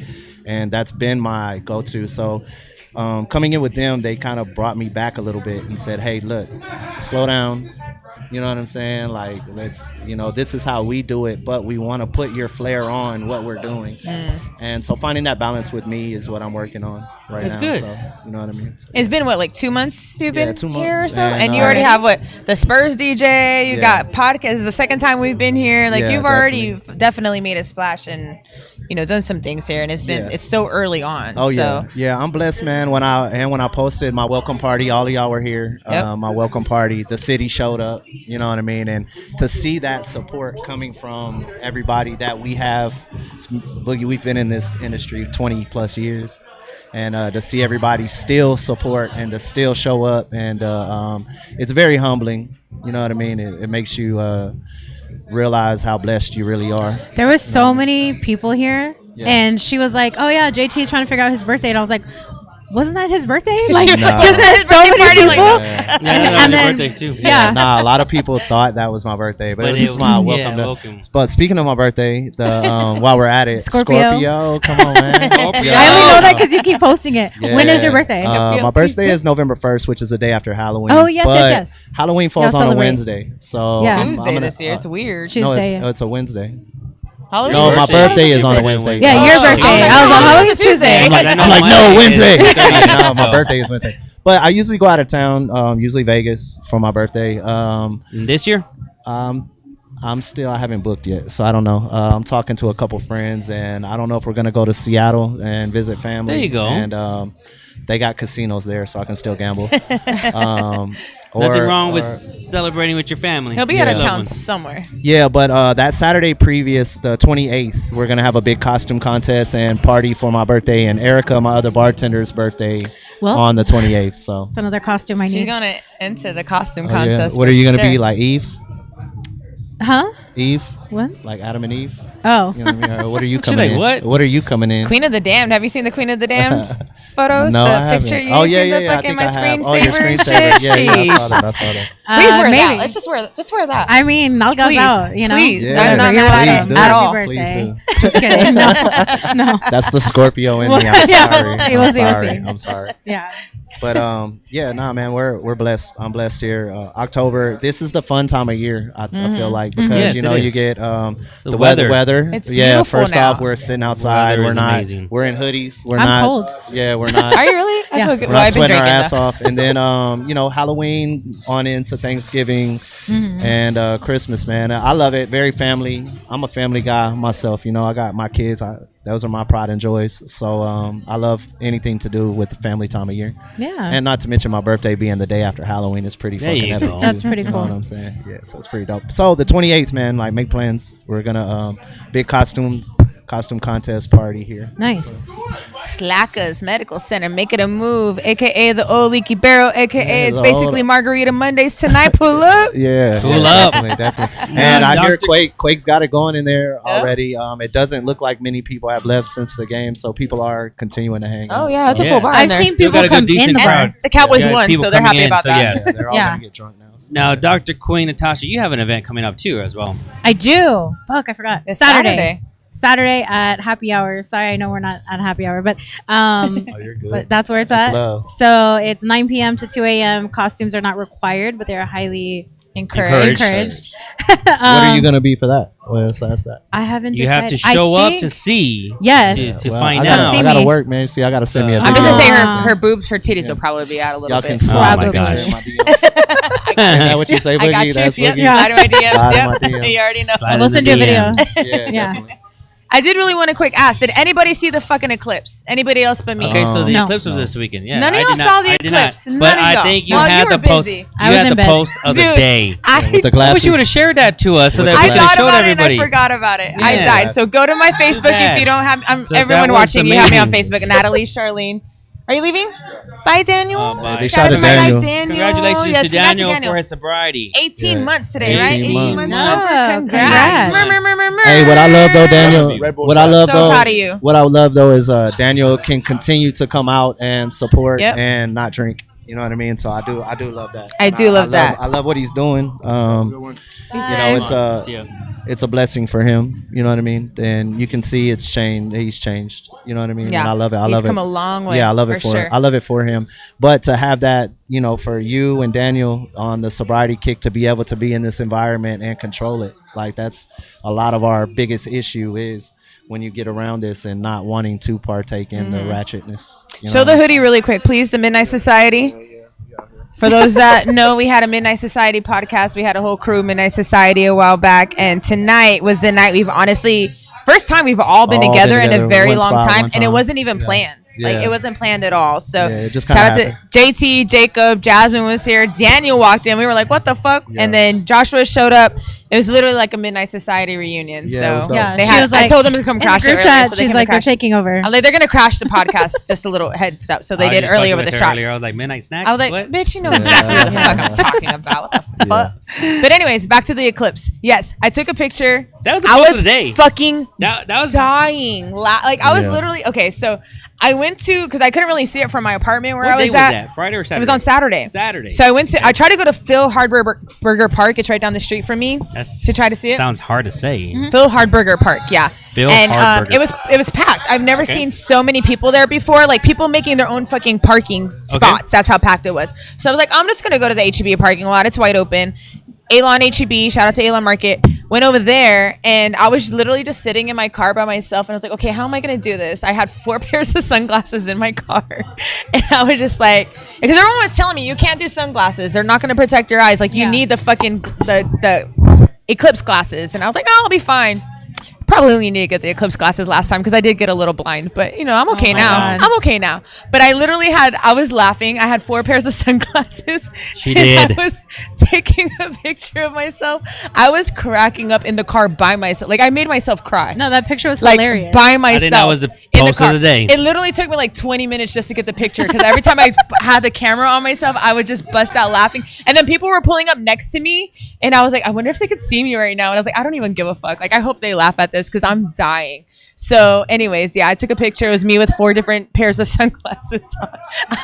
And that's been my go-to. So coming in with them, they kind of brought me back a little bit and said, hey, look, slow down. You know what I'm saying? Like, let's, you know, this is how we do it, but we want to put your flair on what we're doing. And so finding that balance with me is what I'm working on right now. Good. So, you know what I mean? So, it's been, what, like 2 months you've been 2 months. here or so? And you already have, what, the Spurs DJ, you got podcast. This is the second time we've been here. Like, you've already definitely made a splash and, you know, done some things here. And it's been, it's so early on. Oh, so. Yeah, I'm blessed, man. When I posted my welcome party, all of y'all were here. My welcome party, the city showed up. You know what I mean? And to see that support coming from everybody that we have, Boogie, we've been in this industry 20 plus years, and to see everybody still support and to still show up, and it's very humbling. You know what I mean? It makes you realize how blessed you really are. There was so many people here, and she was like, oh yeah, JT's trying to figure out his birthday, and I was like, wasn't that his birthday? Like, No. wasn't that so many people? Yeah, that was your birthday too. Yeah. Nah, a lot of people thought that was my birthday, but it was just my welcome. But speaking of my birthday, while we're at it, Scorpio, come on, man. Scorpio. I only know that because you keep posting it. When is your birthday? My birthday is November 1st, which is the day after Halloween. Oh, yes, yes. Halloween falls on a Wednesday, so Tuesday this year. It's weird. Tuesday. No, it's a Wednesday. Halloween? No, my birthday is on a Wednesday. Yeah, your birthday. I was like, Halloween's Tuesday. I'm like, no, Wednesday. No, my birthday is Wednesday. But I usually go out of town, usually Vegas for my birthday. This year? I haven't booked yet, so I don't know. I'm talking to a couple friends, and I don't know if we're gonna go to Seattle and visit family. There you go. And they got casinos there, so I can still gamble. Nothing wrong with celebrating with your family. He'll be out of town somewhere. Yeah, but that Saturday previous, the 28th, we're gonna have a big costume contest and party for my birthday, and Erica, my other bartender's birthday, on the 28th. So it's another costume I need. She's gonna enter the costume contest. What are you gonna be, like Eve? Huh? Eve? What? Like Adam and Eve? Oh. You know what I mean? Or what are you coming in? What are you coming in? Queen of the Damned. Have you seen the Queen of the Damned photos? No, I the picture haven't. you Oh, see yeah, the yeah. fucking I my think I have. screensaver and screensaver. shit? Yeah, I saw that. Please wear maybe. that. Let's just wear that. I mean, I'll go out, you know. Please. Yeah, I'm not mad at please it do. at all. Birthday. Please do. Just kidding. No. That's the Scorpio in me. I'm Yeah. sorry. We'll see. I'm sorry. Yeah. But man, we're blessed. I'm blessed here. October. This is the fun time of year. I feel like because Yes, you get the weather. It's beautiful First now. off, we're sitting outside. Weather We're is not. amazing. We're in hoodies. We're I'm not cold. Yeah, we're not. Are you really? I Yeah. feel good. We're Well, not I've been sweating our drinking ass though. off, and then Halloween on into Thanksgiving and Christmas. Man, I love it. Very family. I'm a family guy myself. You know, I got my kids. Those are my pride and joys. So I love anything to do with the family time of year. Yeah. And not to mention my birthday being the day after Halloween is pretty There fucking you epic go. too. That's pretty You know cool. what I'm saying? Yeah, so it's pretty dope. So the 28th, man, like make plans. We're gonna big costume contest party here. Nice. Slackers Medical Center, make it a move, aka the old leaky barrel, aka Yeah, it's the basically old- Margarita Mondays tonight. Pull up. Yeah, Pull up. definitely. And I hear Dr. Quake's got it going in there already. It doesn't look like many people have left since the game, so people are continuing to hang. Oh out. yeah, so, it's a full bar in I've there. seen Still people got a good come in decent there. crowd. The Cowboys Yeah, won, people so they're coming happy in, about so that. yes. yeah, they're all Yeah. gonna get drunk now. So. Now, Dr. Queen Natasha, you have an event coming up too as well. I do. Fuck, I forgot. It's Saturday. Saturday at happy hour. Sorry, I know we're not at happy hour, but You're good. but that's where it's That's at. love. So it's 9 p.m. to 2 a.m. Costumes are not required, but they are highly encouraged. What are you gonna be for that? Let's ask that. I haven't. You have to decided. show I up think- to see. Yes. To Well, find I gotta, out. See I gotta me. work, man. See, I gotta send me a I'm video. just gonna say Ah. her boobs, her titties will probably be out a little Y'all bit. can Oh my Probably. gosh. Is that what you say, Boogie? I got you. That's Yep, Boogie. slide in my DMs. Slide in Yep. my DMs. You already know. Slide We'll in the send you a video. DMs. Yeah, Yeah. definitely. I did really want to quick ask. Did anybody see the fucking eclipse? Anybody else but me? Okay, so the No. eclipse was this weekend. Yeah, None of I y'all did not- saw the I did not. eclipse. None But of I y'all. think you Well, had you were the post. busy. You I was had in the bed. post of the Dude, day. With the I I glasses. wish you would have shared that to us so With that the we I could glasses. thought show about it everybody. and I forgot about it. I Yeah. died. So go to my Facebook bad. if you don't have. So everyone that was watching. You have me on amazing. Facebook. Natalie, Charlene. Are you leaving? Bye, Daniel. Bye. They Shout shot out at to my guy, Daniel. Daniel. Congratulations Yes, to congrats Daniel for his sobriety. 18 Yeah. months today, right? 18 18 months. months. No, Congrats. congrats. Hey, what I love though, Daniel. What I love So though. proud of you. What I love though is Daniel can continue to come out and support Yep. and not drink. You know what I mean? So I do love that. I do love that. I love what he's doing. You know, it's a blessing for him. You know what I mean? And you can see it's changed. He's changed. You know what I mean? Yeah. And I love it. I He's love it. come a long way. Yeah, I love it for sure. I love it for him. But to have that, you know, for you and Daniel on the sobriety kick to be able to be in this environment and control it, like that's a lot of our biggest issue is when you get around this and not wanting to partake in the ratchetness. You Show know? the hoodie really quick, please. The Midnight Society. For those that know, we had a Midnight Society podcast. We had a whole crew, Midnight Society, a while back. And tonight was the night we've honestly, first time we've all been together in a very one long spot, time. one And it time. wasn't even planned. Like, Yeah. it wasn't planned at all. So Yeah, it just shout kinda out to happened. JT, Jacob, Jasmine was here. Daniel walked in. We were like, what the fuck? Yeah. And then Joshua showed up. It was literally like a Midnight Society reunion. Yeah, it was So dope. Yeah, they she had, was I like, told them to come in crash the it group earlier, chat, so they she's came like, to they're crash. taking over. I'm like, they're gonna crash the podcast. Just a little heads up. So they I did was earlier fucking with the her shots. earlier. I was like, midnight snacks. I was like, What? bitch, you know exactly what the fuck I'm talking about. What the fuck? But anyways, back to the eclipse. Yes, I took a picture. That was the I post was of the day. fucking That was dying. Like I was Yeah. literally okay. So I went to because I couldn't really see it from my apartment where what I day was was at. that? Friday or Saturday? It was on Saturday. Saturday. So I went to. I tried to go to Phil Hardburger Park. It's right down the street from me. That's, to try to see it. Sounds hard to say. Phil Hardburger Park, yeah. Phil and Hardburger. it was packed. I've never Okay. seen so many people there before. Like people making their own fucking parking spots. That's how packed it was. So I was like, I'm just gonna go to the HEB parking lot. It's wide open. Elon HEB, shout out to Elon Market. Went over there and I was literally just sitting in my car by myself and I was like, okay, how am I gonna do this? I had 4 pairs of sunglasses in my car. And I was just like, because everyone was telling me you can't do sunglasses. They're not gonna protect your eyes. Like you need the fucking the eclipse glasses. And I was like, oh, I'll be fine. Probably only need to get the eclipse glasses last time because I did get a little blind, but you know, I'm okay my now. God. I'm okay now. But I literally I was laughing. I had 4 pairs of sunglasses. She and did. I was taking a picture of myself. I was cracking up in the car by myself. Like I made myself cry. No, that picture was Like hilarious. by myself. that was the in post of car. the day. It literally took me like 20 minutes just to get the picture because every time I had the camera on myself, I would just bust out laughing. And then people were pulling up next to me, and I was like, I wonder if they could see me right now. And I was like, I don't even give a fuck. Like I hope they laugh at this because I'm dying. So, anyways, yeah, I took a picture. It was me with 4 different pairs of sunglasses on.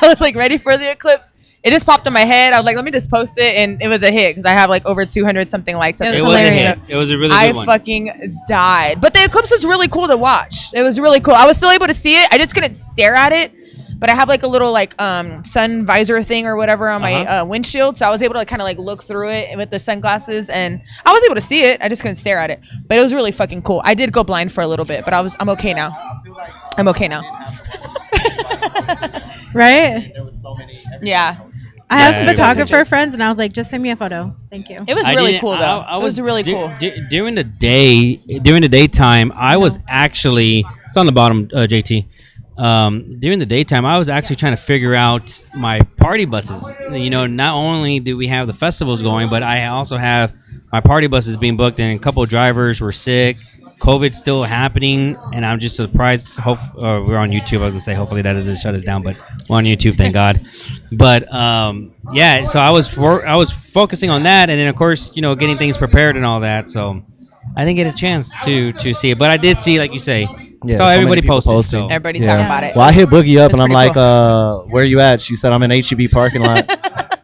I was like ready for the eclipse. It just popped in my head. I was like, let me just post it, and it was a hit because I have like over 200 something likes. It At was It this was a point. hilarious. hit. It was a really I good one. fucking died. But the eclipse was really cool to watch. It was really cool. I was still able to see it. I just couldn't stare at it. But I have like a little like sun visor thing or whatever on my windshield. So I was able to kind of like look through it with the sunglasses and I was able to see it. I just couldn't stare at it. But it was really fucking cool. I did go blind for a little bit, but I'm okay now. I'm okay now. Right? Yeah. I have Yeah, some I got photographer pictures. friends, and I was like, just send me a photo. Thank you. It was I really didn't- cool though. I It was really cool. During the daytime, I was actually, it's on the bottom, JT. During the daytime, I was actually trying to figure out my party buses. You know, not only do we have the festivals going, but I also have my party buses being booked, and a couple of drivers were sick. COVID's still happening, and I'm just surprised. We're on YouTube. I was gonna say, hopefully that doesn't shut us down, but we're on YouTube, thank God. But yeah, so I was focusing on that, and then of course, you know, getting things prepared and all that. So I didn't get a chance to see it, but I did see, like you say, Yeah, saw so many everybody people posting. posting. So. Everybody Yeah. talking about it. Well, I hit Boogie up That's and I'm pretty like, where you at? She said, I'm in HEB parking lot.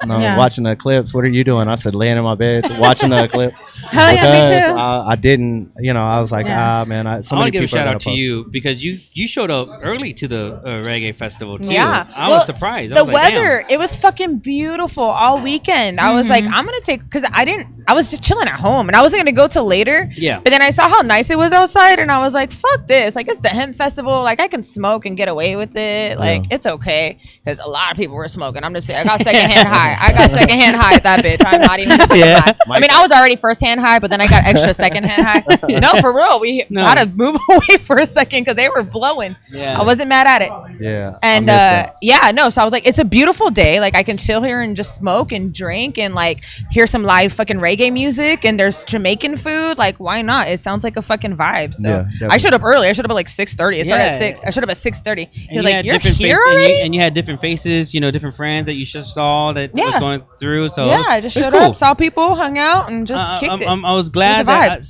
And I'm Yeah. watching the eclipse. What are you doing? I said, laying in my bed, watching the eclipse. Hell yeah, me too. I didn't, I was like, man, I want to give a shout out to you because you showed up early to the reggae festival too. Yeah, I was surprised. The weather, it was fucking beautiful all weekend. I was like, I'm gonna take because I was just chilling at home and I wasn't gonna go till later. Yeah. But then I saw how nice it was outside and I was like, fuck this. Like, it's the hemp festival. Like, I can smoke and get away with it. Like, it's okay because a lot of people were smoking. I'm just saying, I got secondhand high. I got secondhand high at that bitch. I'm not even. High. I mean, I was already firsthand high, but then I got extra secondhand high. No, for real. We had to move away for a second because they were blowing. Yeah. I wasn't mad at it. Yeah. And so I was like, it's a beautiful day. Like, I can chill here and just smoke and drink and like hear some live fucking reggae music and there's Jamaican food. Like, why not? It sounds like a fucking vibe. So I showed up early. I showed up at like 6:30. It started at 6. I showed up at 6:30. He was like, you're here already? And you had different faces, different friends that you just saw that was going through. So yeah, I just showed up, saw people, hung out, and just kicked it. I was glad that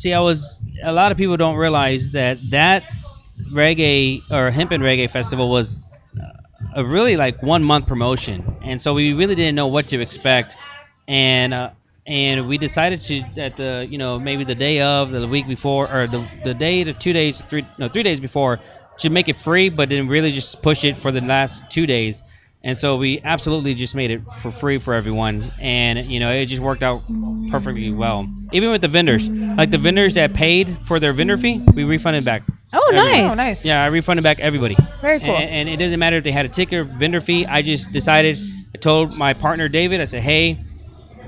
a lot of people don't realize that reggae or hemp and reggae festival was a really like 1 month promotion, and so we really didn't know what to expect, and we decided to at the maybe the day of the week before or the day to 2 days 3 days before to make it free, but then really just push it for the last 2 days. And so we absolutely just made it for free for everyone. And, it just worked out perfectly well. Even with the vendors. Like the vendors that paid for their vendor fee, we refunded back. Oh, nice. Oh, nice. Yeah, I refunded back everybody. Very cool. And it doesn't matter if they had a ticket or vendor fee. I just decided, I told my partner, David, I said, hey,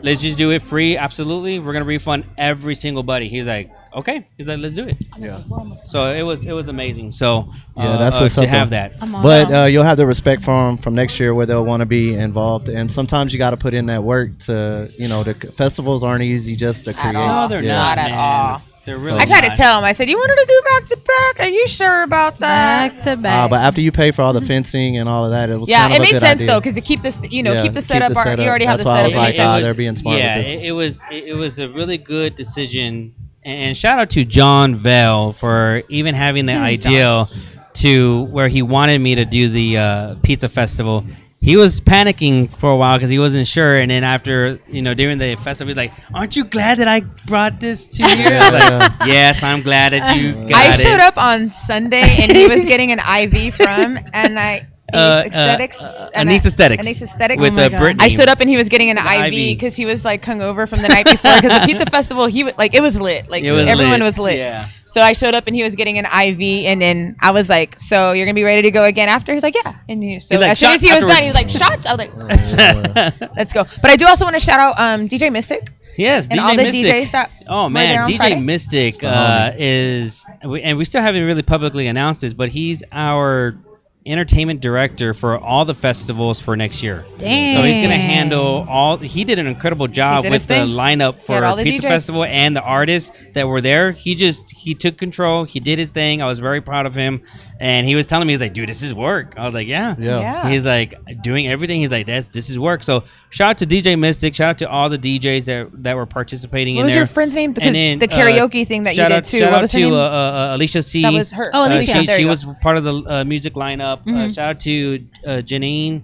let's just do it free. Absolutely. We're going to refund every single buddy. He's like, okay. He's like, let's do it. Yeah. So it was amazing. So that's what's to up have there. that. But you'll have the respect for them from next year where they'll want to be involved. And sometimes you got to put in that work to, the festivals aren't easy just to create. No, they're not at all. They're really I tried to tell him. I said, "You wanted to do back to back? Are you sure about that?" Back to back. But after you pay for all the fencing and all of that, it was yeah, kind of it a made good sense idea. though, because to keep this, keep the setup. You already have the That's why setup. I was like, they're being smart with this. It was a really good decision, and shout out to John Vell for even having the idea to where he wanted me to do the pizza festival. He was panicking for a while because he wasn't sure, and then after during the festival, he's like, "Aren't you glad that I brought this to you?" Yes, I'm glad that you got it. I showed up on Sunday, and he was getting an IV from Anesthetics. With Brittany. I showed up and he was getting an IV because he was like hungover from the night before. Because the pizza festival, it was lit. Like everyone was lit. Yeah. So I showed up and he was getting an IV, and then I was like, "So you're gonna be ready to go again after?" He's like, "Yeah." And as soon as he was done, he was like, "Shots!" I was like, "Let's go." But I do also want to shout out DJ Mystic. Yes, and DJ all the Mystic. DJs that oh man, DJ Friday. Mystic and we still haven't really publicly announced this, but he's our entertainment director for all the festivals for next year. Dang. So he's gonna handle all. He did an incredible job with the lineup for Pizza Festival and the artists that were there. He took control. He did his thing. I was very proud of him. And he was telling me, he's like, "Dude, this is work." I was like, yeah. He's like doing everything. He's like, this is work. So shout out to DJ Mystic. Shout out to all the DJs that were participating in there. What was your friend's name? Because the karaoke thing that you did too. Shout what out was her to name? Alicia C. That was her. Oh, Alicia. She was part of the music lineup. Shout out to Janie,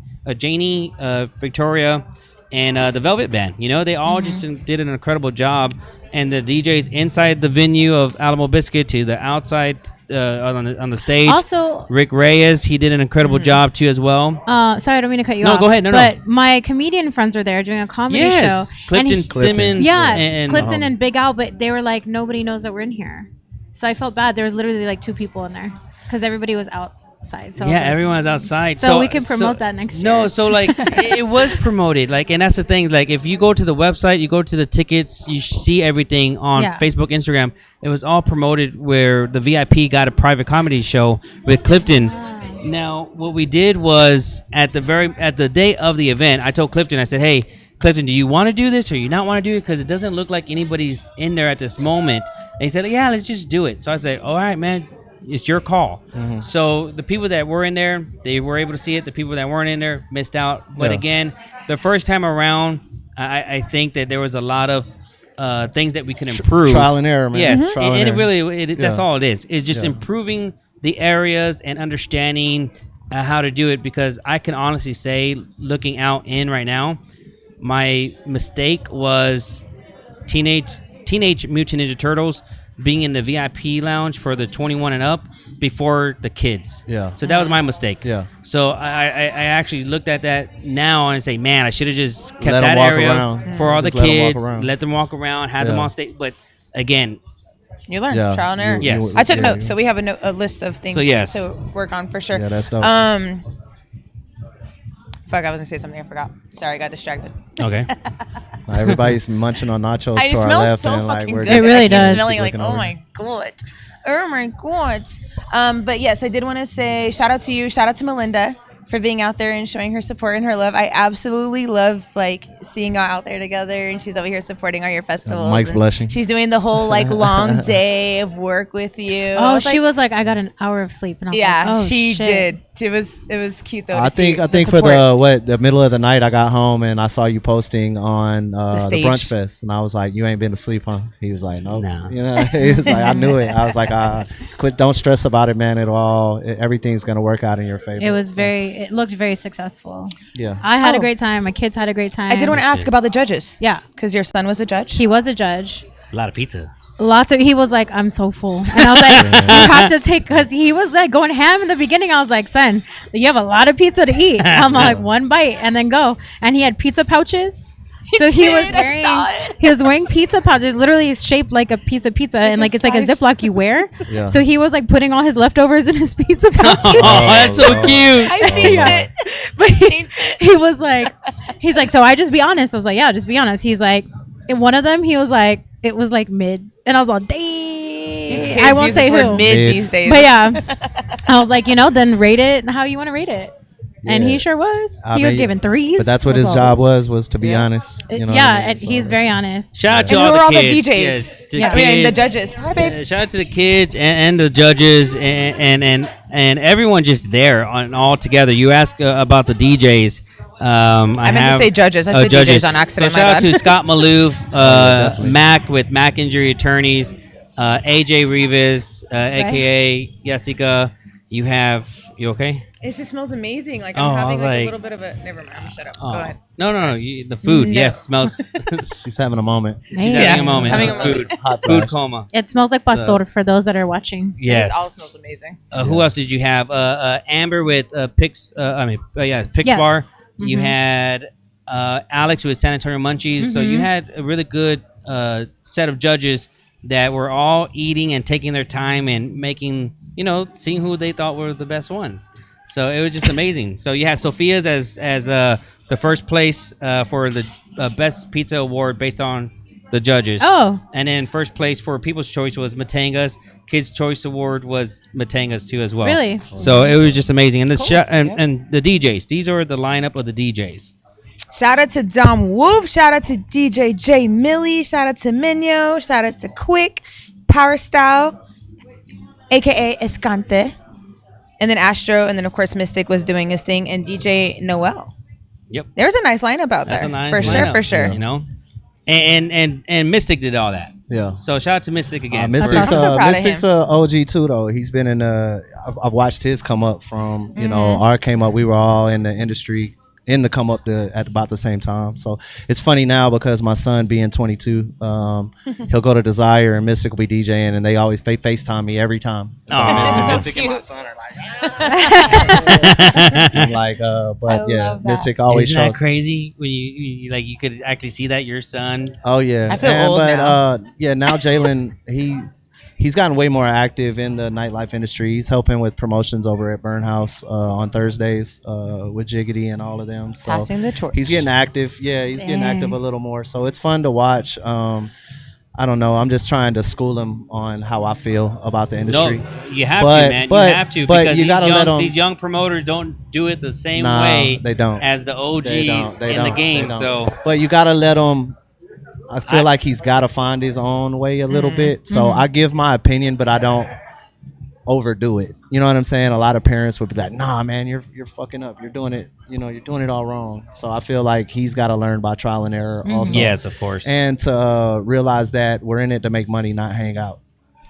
Victoria, and the Velvet Band. They all just did an incredible job. And the DJs inside the venue of Alamo Biscuit to the outside on the stage. Also, Rick Reyes, he did an incredible job too as well. Sorry, I don't mean to cut you off. No, go ahead. No. But my comedian friends were there doing a comedy show. Clifton Simmons. Yeah, and Clifton and Big Al, but they were like, nobody knows that we're in here. So I felt bad. There was literally like 2 people in there because everybody was outside. So everyone's outside. So we can promote that next year. No, so like it was promoted. Like, and that's the thing. Like, if you go to the website, you go to the tickets, you see everything on Facebook, Instagram. It was all promoted where the VIP got a private comedy show with Clifton. Now, what we did was at the day of the event, I told Clifton, I said, "Hey, Clifton, do you want to do this or you not want to do it? Because it doesn't look like anybody's in there at this moment." And he said, "Yeah, let's just do it." So I said, "All right, man. It's your call." So the people that were in there, they were able to see it. The people that weren't in there missed out. But again, the first time around, I think that there was a lot of things that we could improve. Trial and error, man. Yes, and it really, that's all it is. It's just improving the areas and understanding how to do it. Because I can honestly say, looking out in right now, my mistake was teenage Teenage Mutant Ninja Turtles being in the VIP lounge for the 21 and up before the kids. Yeah. So that was my mistake. Yeah. So I actually looked at that now and say, man, I should have just kept Let 'em that walk area around. for all Just the let 'em walk kids. around. Let them walk around, have them Yeah. on stage. But again, You learn Yeah. trial and error. Yes. I took Yeah. notes, so we have a list of things So, yes. to work on for sure. Yeah, that's dope. Fuck, I was gonna say something, I forgot. Sorry, I got distracted. okay. Everybody's munching on nachos It to our smells left, so and like fucking we're good. It really I keep does. Smelling like, Looking oh over. my god, oh my god. But yes, I did want to say shout out to you, shout out to Melinda for being out there and showing her support and her love. I absolutely love like seeing y'all out there together, and she's over here supporting all your festivals. Mike's and blushing. She's doing the whole like long day of work with you. Oh, she was like, I got an hour of sleep, and I was Yeah, like, oh, she shit. did. It was cute though. I to see think for support. the middle of the night, I got home and I saw you posting on the stage. brunch fest, and I was like, "You ain't been to sleep, huh?" He was like, "Nope." No. You know, he was like, "I knew it." I was like, "Quit! Don't stress about it, man. Everything's gonna work out in your favor." It was So, it looked very successful. yeah. I had a Oh. great time. My kids had a great time. I did want to ask about the judges. Yeah, Because your son was a judge. he was a judge. A lot of pizza. He was like, I'm so full. And I was like, you have to take, because he was like going ham in the beginning. I was like, son, you have a lot of pizza to eat. I'm like, one bite and then go. And he had pizza pouches. So he was wearing pizza pouches. Literally it's shaped like a piece of pizza, and like it's like a Ziploc you wear. Yeah. So he was like putting all his leftovers in his pizza pouches. Oh, that's so cute. I seen it. But he's like, so I just be honest. I was like, yeah, just be honest. He's like, in one of them, he was like, it was like mid, and I was like, dang. I won't say who. Mid these days. But yeah, I was like, then rate it how you want to rate it. And he sure was. He was giving threes. But that's what his job was to be honest. You know what I mean? and he's very honest. Shout out to And all who the are all the kids. DJs? Yes, to I mean, the kids. judges. Hi, babe. Shout out to the kids and the judges and everyone just there on all together. You asked about the DJs. I meant to say judges. I said DJs on accident. So shout my out bad. to Scott Malouff, definitely. Mack with Mack Injury Attorneys, AJ Rivas, aka Jessica. You okay? It just smells amazing. Like Oh, I'm I having was like a like- little bit of a. Never mind. I'm gonna shut up. Oh. Go ahead. No. The food, No. yes, smells. She's having a moment. She's Yeah. having a moment. Having a Food, Hot food flash. coma. It smells like pastor for those that are watching. Yes. It all smells amazing. Who else did you have? Amber with Pix. Pix Yes. Bar. You Mhm. had Alex with San Antonio Munchies. So you had a really good set of judges that were all eating and taking their time and making, seeing who they thought were the best ones. So it was just amazing. So you had Sophia's as the first place for the best pizza award based on the judges. Oh. And then first place for People's Choice was Matanga's. Kids' Choice Award was Matanga's too as well. Really? So it was just amazing. And the and the DJs. These are the lineup of the DJs. Shout out to Dom Wolf. Shout out to DJ J Millie. Shout out to Minyo. Shout out to Quick, Power Style, aka Escante, and then Astro, and then of course Mystic was doing his thing, and DJ Noel. Yep. There's a nice lineup out That's there. a nice for lineup, sure. And Mystic did all that. Yeah. So shout out to Mystic again. Mystic's, I'm so proud of Mystic's him. a OG too, though. He's been in. I've watched his come up from. Our came up. We were all in the industry in the come up at about the same time. So it's funny now because my son being 22, he'll go to Desire and Mystic will be DJing, and they always FaceTime me every time. So Mystic and my son are like, I'm like, but yeah, love that. Mystic always Isn't that shows. crazy when you like you could actually see that your son? Oh yeah, I feel old now. Now Jalen he's gotten way more active in the nightlife industry. He's helping with promotions over at Burn House on Thursdays with Jiggity and all of them. So Passing the torch. he's getting active. Yeah, he's getting active a little more. So it's fun to watch. I don't know. I'm just trying to school him on how I feel about the industry. No, you have But- to, man. but- you have to but because you gotta let 'em- these young promoters don't do it the same Nah, way they don't. as the OGs They in the don't. game. They don't. So but you gotta let him. I feel like he's got to find his own way a little bit. So I give my opinion, but I don't overdo it. You know what I'm saying? A lot of parents would be like, "Nah, man, you're fucking up. You're doing it. You're doing it all wrong." So I feel like he's got to learn by trial and error also. yes, of course. And to realize that we're in it to make money, not hang out.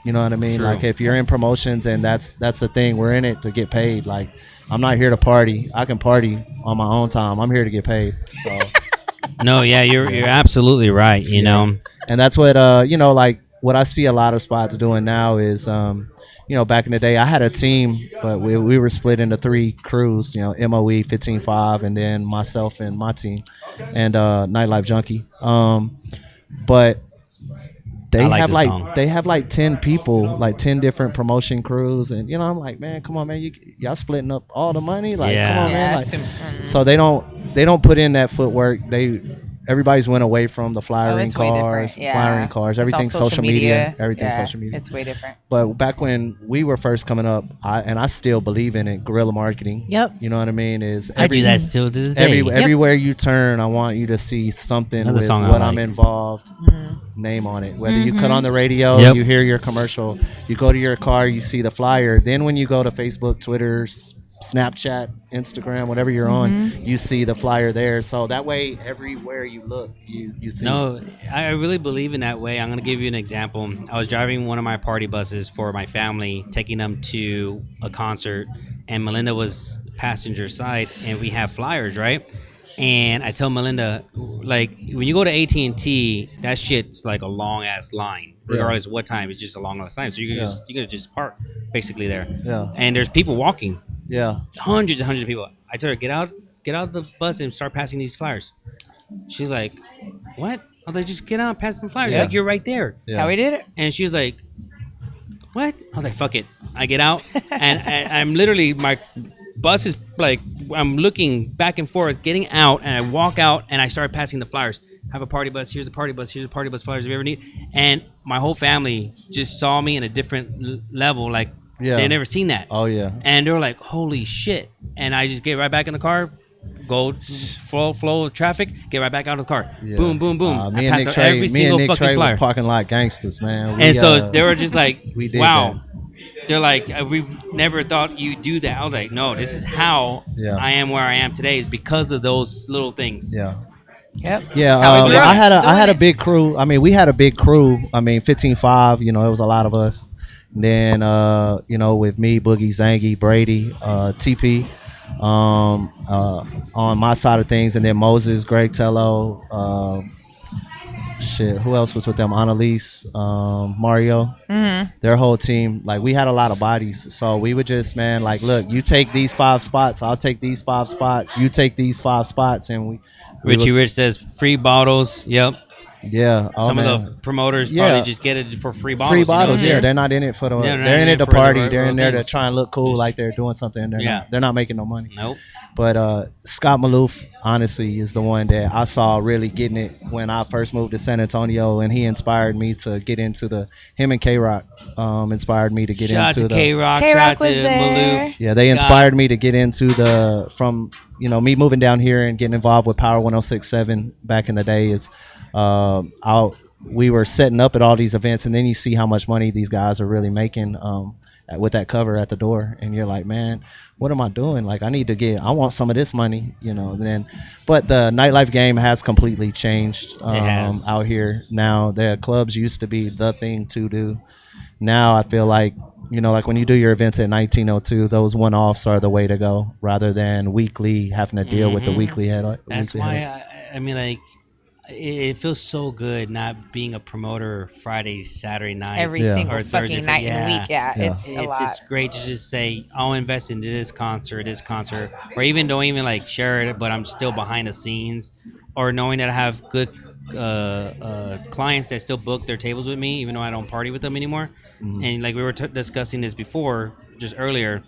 You know what I mean? True. Like if you're in promotions and that's the thing, we're in it to get paid. Like I'm not here to party. I can party on my own time. I'm here to get paid. So No, yeah, you're absolutely right. You know, and that's what like what I see a lot of spots doing now is back in the day I had a team, but we were split into 3 crews. MOE 15-5, and then myself and my team, and Nightlife Junkie. But they have like 10 people, like 10 different promotion crews, and I'm like, man, come on, man, y'all splitting up all the money, like, come on, man. Like, so they don't put in that footwork. Everybody's went away from the flyering cars, everything's social media, everything's social media. It's way different. But back when we were first coming up, I still believe in it, guerrilla marketing. Yep. You know what I mean? I do that still to this day. Everywhere you turn, I want you to see something Another with song what I I'm like. involved. Name on it. Whether you cut on the radio, you hear your commercial, you go to your car, you see the flyer. Then when you go to Facebook, Twitter, Snapchat, Instagram, whatever you're on, you see the flyer there. So that way, everywhere you look, you see. No, I really believe in that way. I'm going to give you an example. I was driving one of my party buses for my family, taking them to a concert, and Melinda was passenger side, and we have flyers, right? And I tell Melinda, like, when you go to AT&T, that shit's like a long ass line, regardless of what time. It's just a long ass line, so you can just park basically there. Yeah. And there's people walking. Yeah. Hundreds and hundreds of people. I told her, get out of the bus and start passing these flyers. She's like, what? I was like, just get out and pass some flyers. Like, you're right there. That's how we did it. And she was like, what? I was like, fuck it. I get out, and I'm literally, my bus is like, I'm looking back and forth, getting out, and I walk out, and I start passing the flyers. Have a party bus. Here's a party bus. Here's a party bus flyers if you ever need. And my whole family just saw me in a different level, like, they never seen that. Oh yeah. And they were like, holy shit. And I just get right back in the car, go flow of traffic, get right back out of the car. Yeah. Boom, boom, boom. Me and Nick Trey was parking lot gangsters, man. So they were just like, wow. That. They're like, we've never thought you'd do that. I was like, no, this is how I am where I am today, is because of those little things. Yeah. Yep. Yeah, I had a big crew. I mean, we had a big crew. I mean, 15-5, it was a lot of us. And then, with me, Boogie, Zangy, Brady, TP, on my side of things, and then Moses, Greg Tello, who else was with them? Annalise, Mario, their whole team. Like, we had a lot of bodies, so we would just, man, like, look, you take these 5 spots, I'll take these 5 spots, you take these 5 spots, and we Richie Rich says free bottles. Yep. Yeah. Some of the promoters probably just get it for free bottles. Free bottles, They're not in it for the. They're in it to party. They're in there to try and look cool, like they're doing something. They're not making no money. Nope. But Scott Malouff, honestly, is the one that I saw really getting it when I first moved to San Antonio, and he inspired me to get into him and K-Rock inspired me to get into the. K-Rock was there. Malouff. Yeah, they inspired me to get into me moving down here and getting involved with Power 106.7 back in the day is. We were setting up at all these events, and then you see how much money these guys are really making with that cover at the door, and you're like, man, what am I doing? Like, I want some of this money, but the nightlife game has completely changed out here now. The clubs used to be the thing to do. Now I feel like, like when you do your events at 1902, those one-offs are the way to go, rather than weekly having to deal with the weekly head. That's why I mean, like, it feels so good not being a promoter Friday, Saturday night, every single fucking night in the week. It's a lot. It's great to just say, I'll invest into this concert, or even don't even like share it, but I'm still behind the scenes, or knowing that I have good clients that still book their tables with me, even though I don't party with them anymore. And like we were discussing this before, just earlier,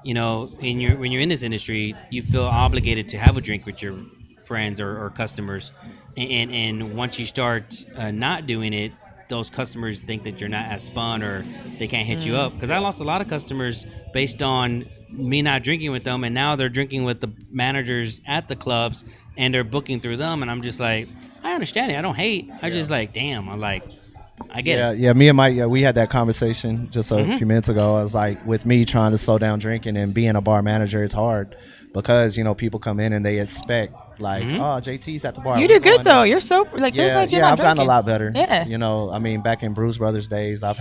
when you're in this industry, you feel obligated to have a drink with your friends or customers, and once you start not doing it, those customers think that you're not as fun, or they can't hit you up. Because I lost a lot of customers based on me not drinking with them, and now they're drinking with the managers at the clubs, and they're booking through them, and I'm just like, I understand it, I don't hate. I just like, damn, I get it. Yeah, me and Mike, we had that conversation just a few minutes ago. I was like, with me trying to slow down drinking and being a bar manager, it's hard because, people come in and they expect Like, oh, JT's at the bar. You do good though. You're so like there's nights you're not I've gotten a drinking. lot better. Yeah. You know, I mean, back in Bruce Brothers days, I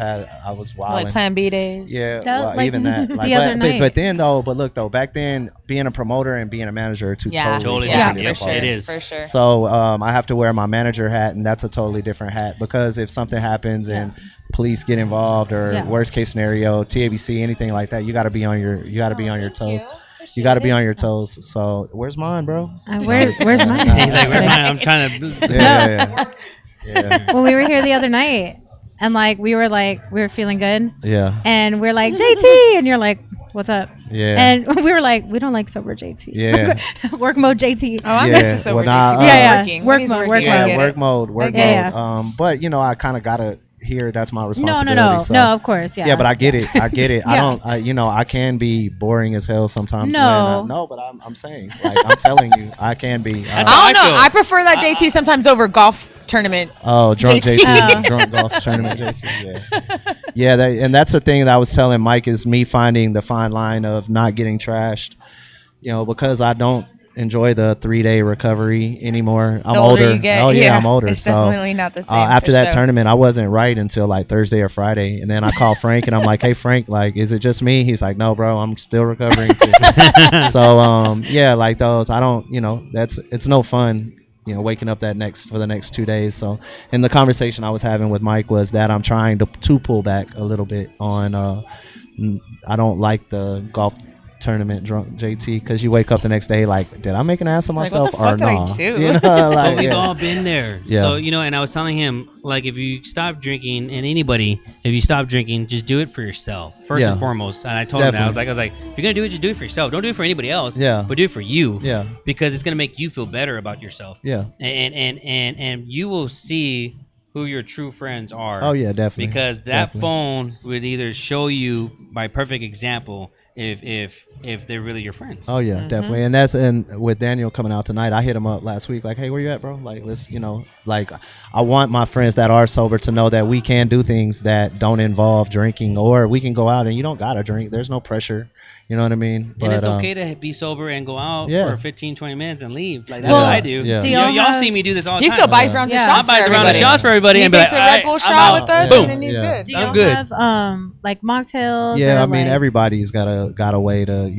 was wild. Like Plan B days. Yeah, That, like, even that. Like, the other night. but then though, look though, back then being a promoter and being a manager are two totally yeah, different for sure. It is For sure. So I have to wear my manager hat, and that's a totally different hat because if something happens and police get involved or worst case scenario, TABC, anything like that, you got to be on your toes. You got to be on your toes. So where's mine, bro? Where's mine? He's like, "Where's mine? I'm trying to. Yeah. Well, we were here the other night, and like we were feeling good. Yeah. And we're like, JT, and you're like, what's up? Yeah. And we were like, we don't like sober JT. Yeah. Work mode JT. Oh, I miss the sober well, JT. Work mode. Work mode. Yeah. But you know, I kind of gotta hear that's my responsibility. No, of course, yeah. Yeah, but I get it. I can be boring as hell sometimes. But I'm saying, like, I'm telling you, I can be. I don't know. I prefer that JT sometimes over golf tournament. Oh, drunk JT, drunk golf tournament JT. Yeah, and that's the thing that I was telling Mike is me finding the fine line of not getting trashed. You know, because I don't enjoy the 3-day recovery anymore. I'm older. You get, I'm older. It's so definitely not the same. after that tournament, I wasn't right until like Thursday or Friday, and then I called Frank and I'm like, "Hey Frank, like, is it just me?" He's like, "No, bro, I'm still recovering too." So like those, I don't, it's no fun. Waking up for the next 2 days. So, and the conversation I was having with Mike was that I'm trying to pull back a little bit on. I don't like the golf tournament drunk JT because you wake up the next day like, did I make an ass of myself what the or fuck not? did I do? But we've all been there. Yeah. So, and I was telling him, like, if you stop drinking, and anybody, if you stop drinking, just do it for yourself first and foremost. And I told him that I was like, if you're gonna do it, just do it for yourself. Don't do it for anybody else. Yeah. But do it for you. Yeah. Because it's gonna make you feel better about yourself. Yeah. And you will see who your true friends are. Oh yeah, definitely. Because that phone would either show you by perfect example if they're really your friends. Oh yeah, definitely. And with Daniel coming out tonight, I hit him up last week like, "Hey, where you at, bro? Like, let's, like, I want my friends that are sober to know that we can do things that don't involve drinking, or we can go out and you don't gotta drink. There's no pressure. You know what I mean? And it's okay to be sober and go out for 15, 20 minutes and leave. Like, that's Well, what I do. Yeah. Y'all see me do this all the He time. still buys rounds of shots. I buys for a round of everybody. shots for everybody. He and be takes like, a Red Bull "All right, shot I'm with out." us, Boom. and then he's good. Do you I'm good. have like mocktails? Yeah, or, I mean, like, everybody's got a way to,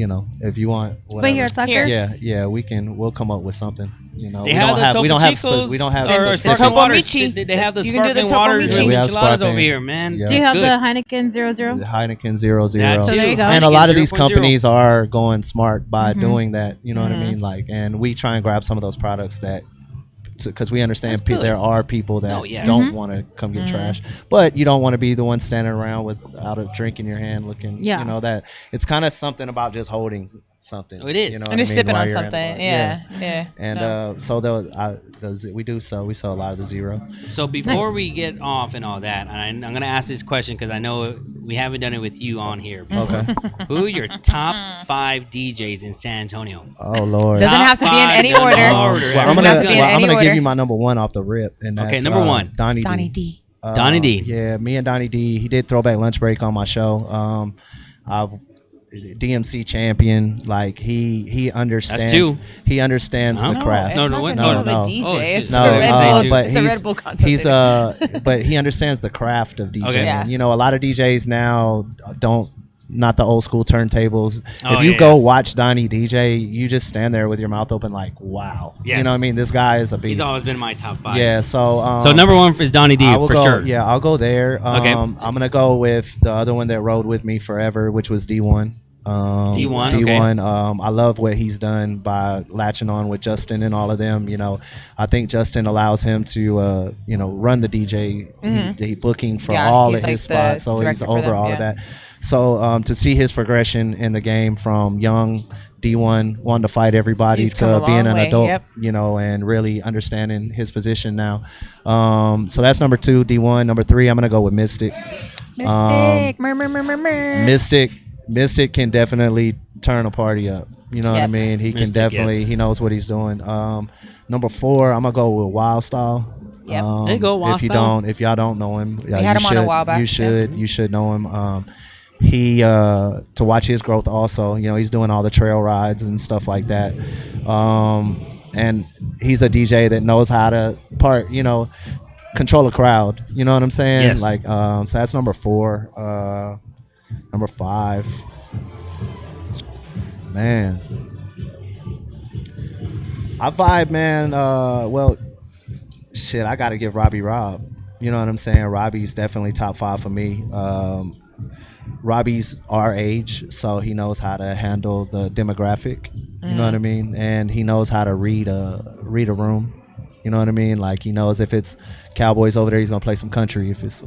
if you want. Whatever. But here at Suckers? Yeah, we'll come up with something. They have the we don't have or specific. sparkling Topo waters. Michi. They have the You can do the sparkling Topo waters Michi. and We have enchiladas sparkling. over here, man. Yeah. Do you It's have good. the Heineken 00? Heineken 0.0. That's So there you go. And a lot of these 0.0. companies are going smart by doing that. You know what I mean? Like, and we try and grab some of those products that, because we understand there are people that don't want to come get trashed, but you don't want to be the one standing around without a drink in your hand, looking. That it's kind of something about just holding something. It is. And just sipping on something. Yeah. And we sell a lot of the zero. So before we get off and all that, and I'm going to ask this question because I know we haven't done it with you on here. Okay. Who are your top 5 DJs in San Antonio? Oh Lord. Doesn't have to be in any order. Well, I'm gonna give you my number one off the rip, and that's, number one, Donnie D. Donnie D. Yeah, me and Donnie D. He did Throwback Lunch Break on my show. I've DMC champion, like he understands. That's 2. He understands the craft. No. DJ. It's a Red Bull contest. He's but he understands the craft of DJing. Okay. Yeah. A lot of DJs now not the old school turntables. Oh, if you go watch Donnie DJ, you just stand there with your mouth open like, wow. Yes. You know what I mean? This guy is a beast. He's always been my top 5. Yeah, so so number 1 is Donnie D for sure. Yeah, I'll go there. Okay. I'm gonna go with the other one that rode with me forever, which was D1. D1. I love what he's done by latching on with Justin and all of them. I think Justin allows him to run the DJ he booking for all of his spots, so he's over all of that. So to see his progression in the game from young D1 wanting to fight everybody to being an adult, and really understanding his position now. So that's number 2, D1. Number 3, I'm gonna go with Mystic. Mystic can definitely turn a party up. You know what I mean? He can definitely. He knows what he's doing. Number 4, I'm gonna go with Wild Style. Yep. There you go, Wild Style. If y'all don't know him, we had him on a while back. You should know him. He to watch his growth also. He's doing all the trail rides and stuff like that. and he's a DJ that knows how to control a crowd. You know what I'm saying? Yes. Like, so that's number 4. Number 5, man, I vibe, man. Well, shit, I gotta give Robbie Rob. You know what I'm saying? Robbie's definitely top 5 for me. Robbie's our age, so he knows how to handle the demographic. You know what I mean? And he knows how to read a room. You know what I mean? Like, he knows if it's Cowboys over there, he's gonna play some country. If it's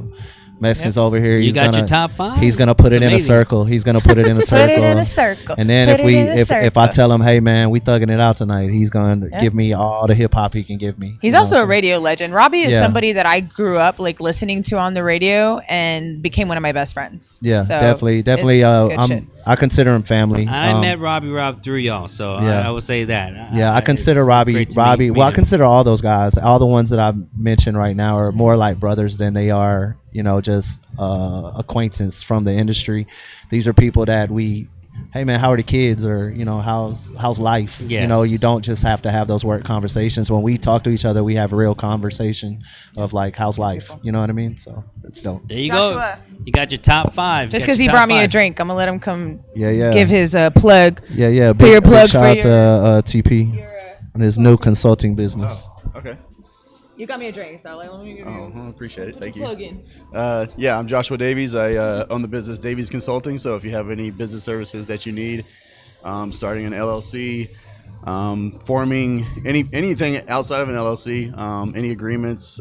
Mexicans over here, You got your top 5? He's gonna put it in a circle. He's gonna put it in a circle. Put it in a circle. And then if I tell him, hey man, we thugging it out tonight, he's gonna give me all the hip hop he can give me. He's also a radio legend. Robbie is somebody that I grew up like listening to on the radio and became one of my best friends. Yeah, so definitely. I consider him family. I met Robbie Rob through y'all, so I would say that. I consider Robbie. Well, I consider all those guys, all the ones that I've mentioned right now, are more like brothers than they are, just acquaintance from the industry. These are people that hey man, how are the kids, or how's life? Yes. You don't just have to have those work conversations. When we talk to each other, we have a real conversation of like, how's life? You know what I mean? So it's dope. There you Joshua. go. You got your top 5. Just because he brought me a drink, I'm gonna let him come. Yeah. Give his plug. Yeah. Put your plug shout for out to TP and his new consulting business. Okay. You got me a drink, so let me give you. Oh, appreciate it. Thank you. Plug in. Yeah, I'm Joshua Davies. I own the business Davies Consulting. So if you have any business services that you need, starting an LLC, forming anything outside of an LLC, any agreements,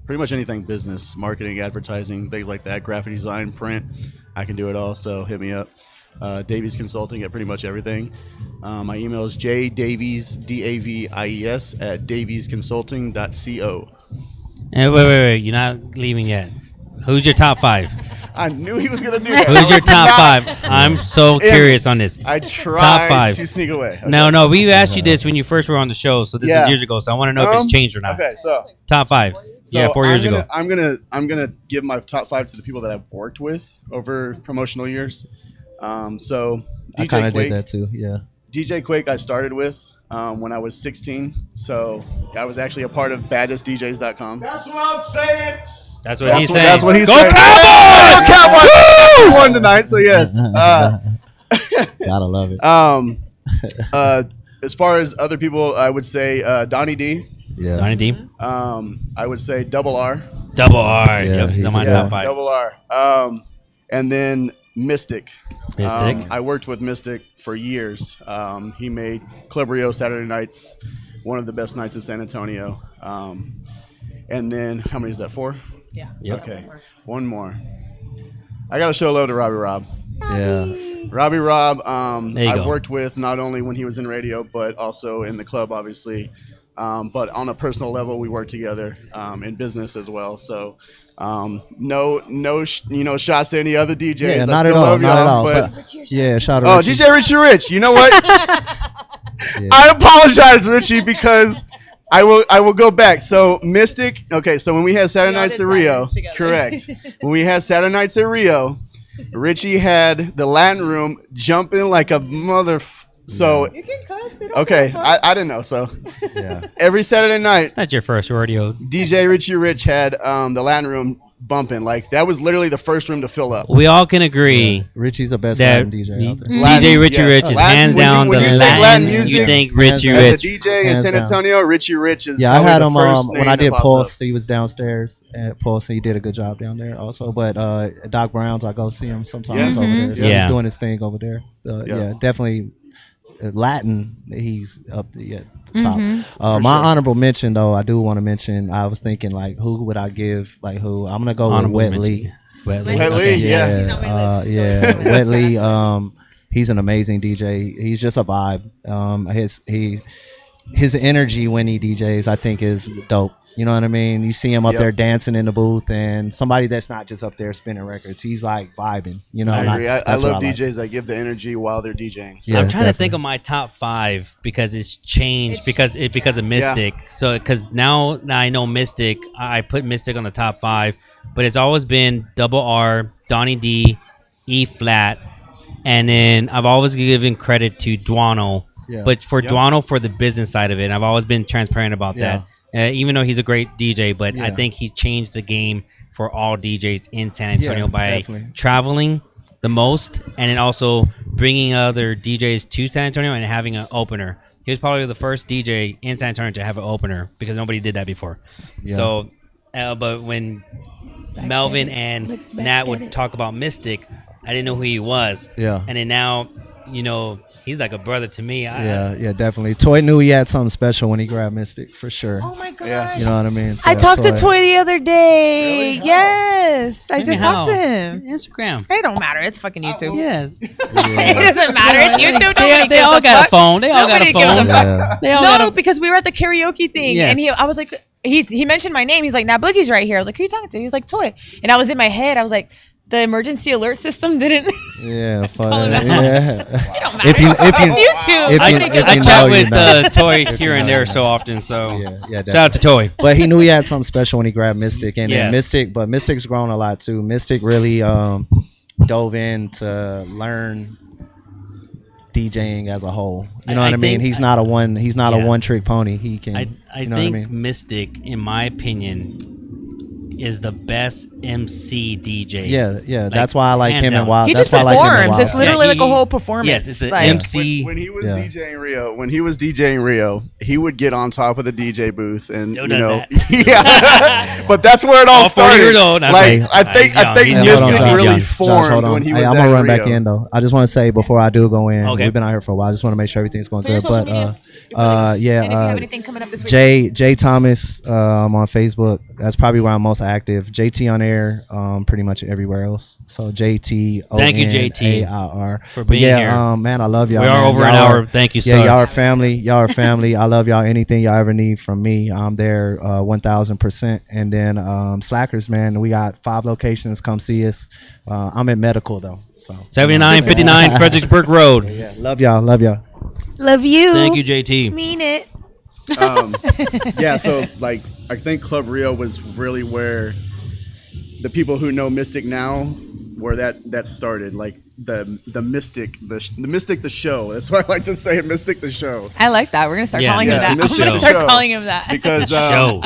pretty much anything business, marketing, advertising, things like that, graphic design, print, I can do it all. So hit me up. Davies Consulting at pretty much everything. My email is jdavies, DAVIES at daviesconsulting.co. And wait, you're not leaving yet. Who's your top 5? I knew he was gonna do that. Who's your top 5? I'm so curious on this. I tried top 5 to sneak away. Okay. No, we asked you this when you first were on the show, so this is years ago. So I want to know if it's changed or not. Okay, so top 5. So 4 years ago. I'm gonna give my top 5 to the people that I've worked with over promotional years. So DJ I kind of Quake, did that too. Yeah. DJ Quake I started with when I was 16. So I was actually a part of baddestdjs.com. That's what I'm saying. That's what he's saying. That's what he's saying. Go Cowboys! We won tonight, so yes. Gotta love it. As far as other people, I would say Donnie D. Yeah. Donnie D. I would say Double R. Double R. Yeah, Yep, he's on my top 5. Double R. And then Mystic. I worked with Mystic for years. He made Club Rio Saturday nights one of the best nights in San Antonio. And then, how many is that, 4? Yeah. Yep. Okay. One more. I got to show love to Robbie Rob. Yeah. Robbie Rob, There you I've go. worked with not only when he was in radio, but also in the club, obviously. But on a personal level, we work together in business as well. So, no, shots to any other DJs. Yeah, I not still at all. love Not at y'all, all. but- Yeah, shout out. Oh, DJ Richie Rich. You know what? I apologize, Richie, because I will go back. So Mystic. Okay, so when we had Saturday Nights at Rio, correct. When we had Saturday Nights at Rio, Richie had the Latin room jumping like a mother. So You can cuss. okay, I didn't know. So Yeah. every Saturday night, That's your first rodeo. DJ Richie Rich had the Latin room bumping. Like that was literally the first room to fill up. We all can agree Richie's the best that Latin DJ out there. DJ Richie yes. Rich is Latin- hands when you- down when the you think Latin. Latin music, You think Richie As a Rich. DJ in Hands San down. Antonio, Richie Rich is Yeah, I probably had the him first when name I that did pops Pulse. up. He was downstairs at Pulse, and he did a good job down there also. But Doc Brown's, I go see him sometimes over there. So Yeah. he's doing his thing over there. Yeah. Yeah, definitely Latin. He's up at the top. For My sure. honorable mention, though, I do want to mention. I was thinking like, who would I give? Like who? I'm gonna go Honorable with Wet mention. Lee. Wet Lee. Wet Lee, yeah. He's on my list. Yeah, Wet Lee. He's an amazing DJ. He's just a vibe. His energy when he DJs, I think, is dope. You know what I mean? You see him up Yep. there dancing in the booth, and somebody that's not just up there spinning records. He's like vibing. You know, I and agree. I that's what love like. DJs that give the energy while they're DJing. So. Yeah, I'm trying to definitely. think of my top 5 because it's changed because of Mystic. So because now I know Mystic, I put Mystic on the top 5, but it's always been Double R, Donnie D, E flat, and then I've always given credit to Duano. Yeah. but for Duano for the business side of it. And I've always been transparent about that. Even though he's a great DJ, but I think he changed the game for all DJs in San Antonio by traveling the most, and then also bringing other DJs to San Antonio and having an opener. He was probably the first DJ in San Antonio to have an opener because nobody did that before. So, but when Melvin and Nat would talk about Mystic, I didn't know who he was. Yeah. And then now, you know, he's like a brother to me. Yeah, definitely. Toy knew he had something special when he grabbed Mystic, for sure. Oh my gosh. Yeah. You know what I mean? So I talked to Toy the other day. Really? Yes. I just talked to him. Instagram. It don't matter. It's fucking YouTube. Yes. It doesn't matter. It's YouTube. They all got a phone. They all got a phone. They all got because we were at the karaoke thing, and I was like, he mentioned my name. He's like, "Now Boogie's right here." I was like, "Who are you talking to?" He was like, "Toy," and I was in my head. I was like, the emergency alert system didn't. Yeah, Call him out. If you, It's YouTube. I chat with Toy here and there so often. So shout out to Toy. But he knew he had something special when he grabbed Mystic, and then Mystic's grown a lot too. Mystic really dove in to learn DJing as a whole. You know what I mean? He's not a one trick pony. He can. I think Mystic, in my opinion, is the best MC DJ. Yeah. That's why I like him and Wild. He just performs. It's literally like a whole performance. Yes, it's an MC. When he was DJing Rio, he would get on top of the DJ booth and But that's where it all started. Like I think Mystic really formed when he was. I'm gonna run back in though. I just want to say before I do go in, we've been out here for a while. I just want to make sure everything's going good. But and if you have anything coming up this week, Jay Thomas on Facebook. That's probably where I'm most active. JT on air, pretty much everywhere else. So JT. Thank you, JT, for being here. Man, I love y'all. We are over an hour. Thank you, sir. Yeah, y'all are family. Y'all are family. I love y'all. Anything y'all ever need from me, I'm there 1,000%. And then Slackers, man, we got 5 locations. Come see us. I'm in medical though. So 7959 Fredericksburg Road. Yeah, love y'all. Love y'all. Love you. Thank you, JT. Mean it. So like I think Club Rio was really where the people who know Mystic now, where that started. Like the Mystic, the show. That's why I like to say it, Mystic the show. I like that. We're gonna start calling him that. I'm Mystic gonna start calling him that because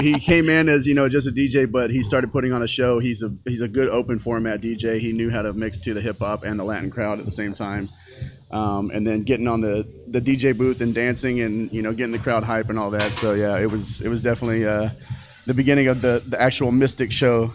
he came in as just a DJ, but he started putting on a show. He's a good open format DJ. He knew how to mix to the hip hop and the Latin crowd at the same time. And then getting on the DJ booth and dancing and getting the crowd hype and all that. So yeah, it was definitely the beginning of the actual Mystic show.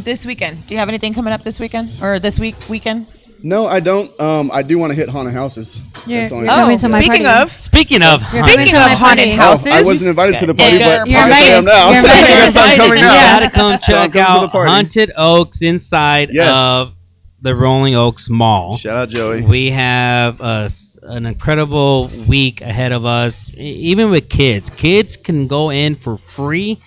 This weekend, do you have anything coming up this weekend or this weekend? No, I don't. I do want to hit haunted houses. Speaking of haunted houses, I wasn't invited to the party, but you're I am now. You're I guess I'm coming now. You gotta come check out Haunted Oaks inside of the Rolling Oaks Mall. Shout out Joey. We have an incredible week ahead of us. Even with kids can go in for free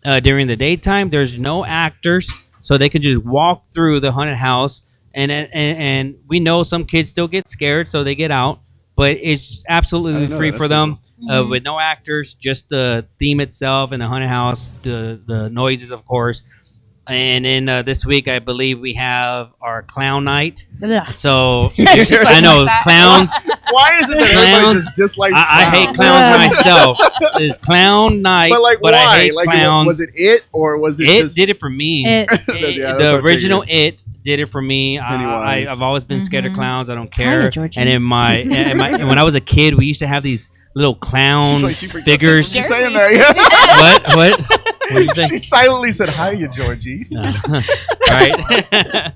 during the daytime. There's no actors, so they can just walk through the haunted house. And we know some kids still get scared, so they get out. But it's absolutely free for them with no actors, just the theme itself and the haunted house, the noises, of course. And then this week, I believe we have our clown night. So I know clowns. Why is it that everybody just dislikes clowns? I hate clowns myself. It's clown night, but why? I hate clowns. Was it It or was it? It did it for me. The original It did it for me. I've always been scared of clowns. I don't care. And in my when I was a kid, we used to have these little clown figures. She's saying that. What? She silently said, "Hiya, Georgie." Right?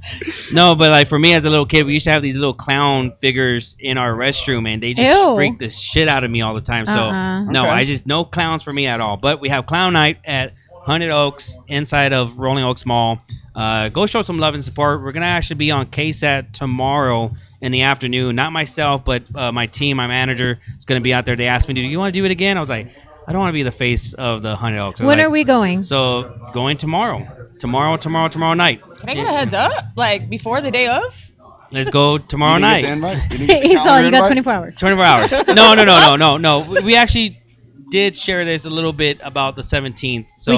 No, but like for me as a little kid, we used to have these little clown figures in our restroom, and they just freaked the shit out of me all the time. So no clowns for me at all. But we have clown night at Haunted Oaks inside of Rolling Oaks Mall. Go show some love and support. We're gonna actually be on KSAT tomorrow in the afternoon. Not myself, but my team, my manager is gonna be out there. They asked me, "Do you want to do it again?" I was like, I don't want to be the face of the Haunted Oaks. When are we going? So going tomorrow night. Can I get a heads up, like before the day of? Let's go tomorrow night. He's all, you got 24 hours. 24 hours. No. We actually did share this a little bit about the 17th. So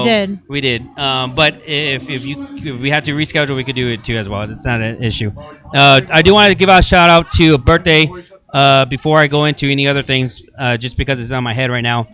we did. But if we have to reschedule, we could do it too as well. It's not an issue. I do want to give out a shout out to a birthday before I go into any other things, just because it's on my head right now,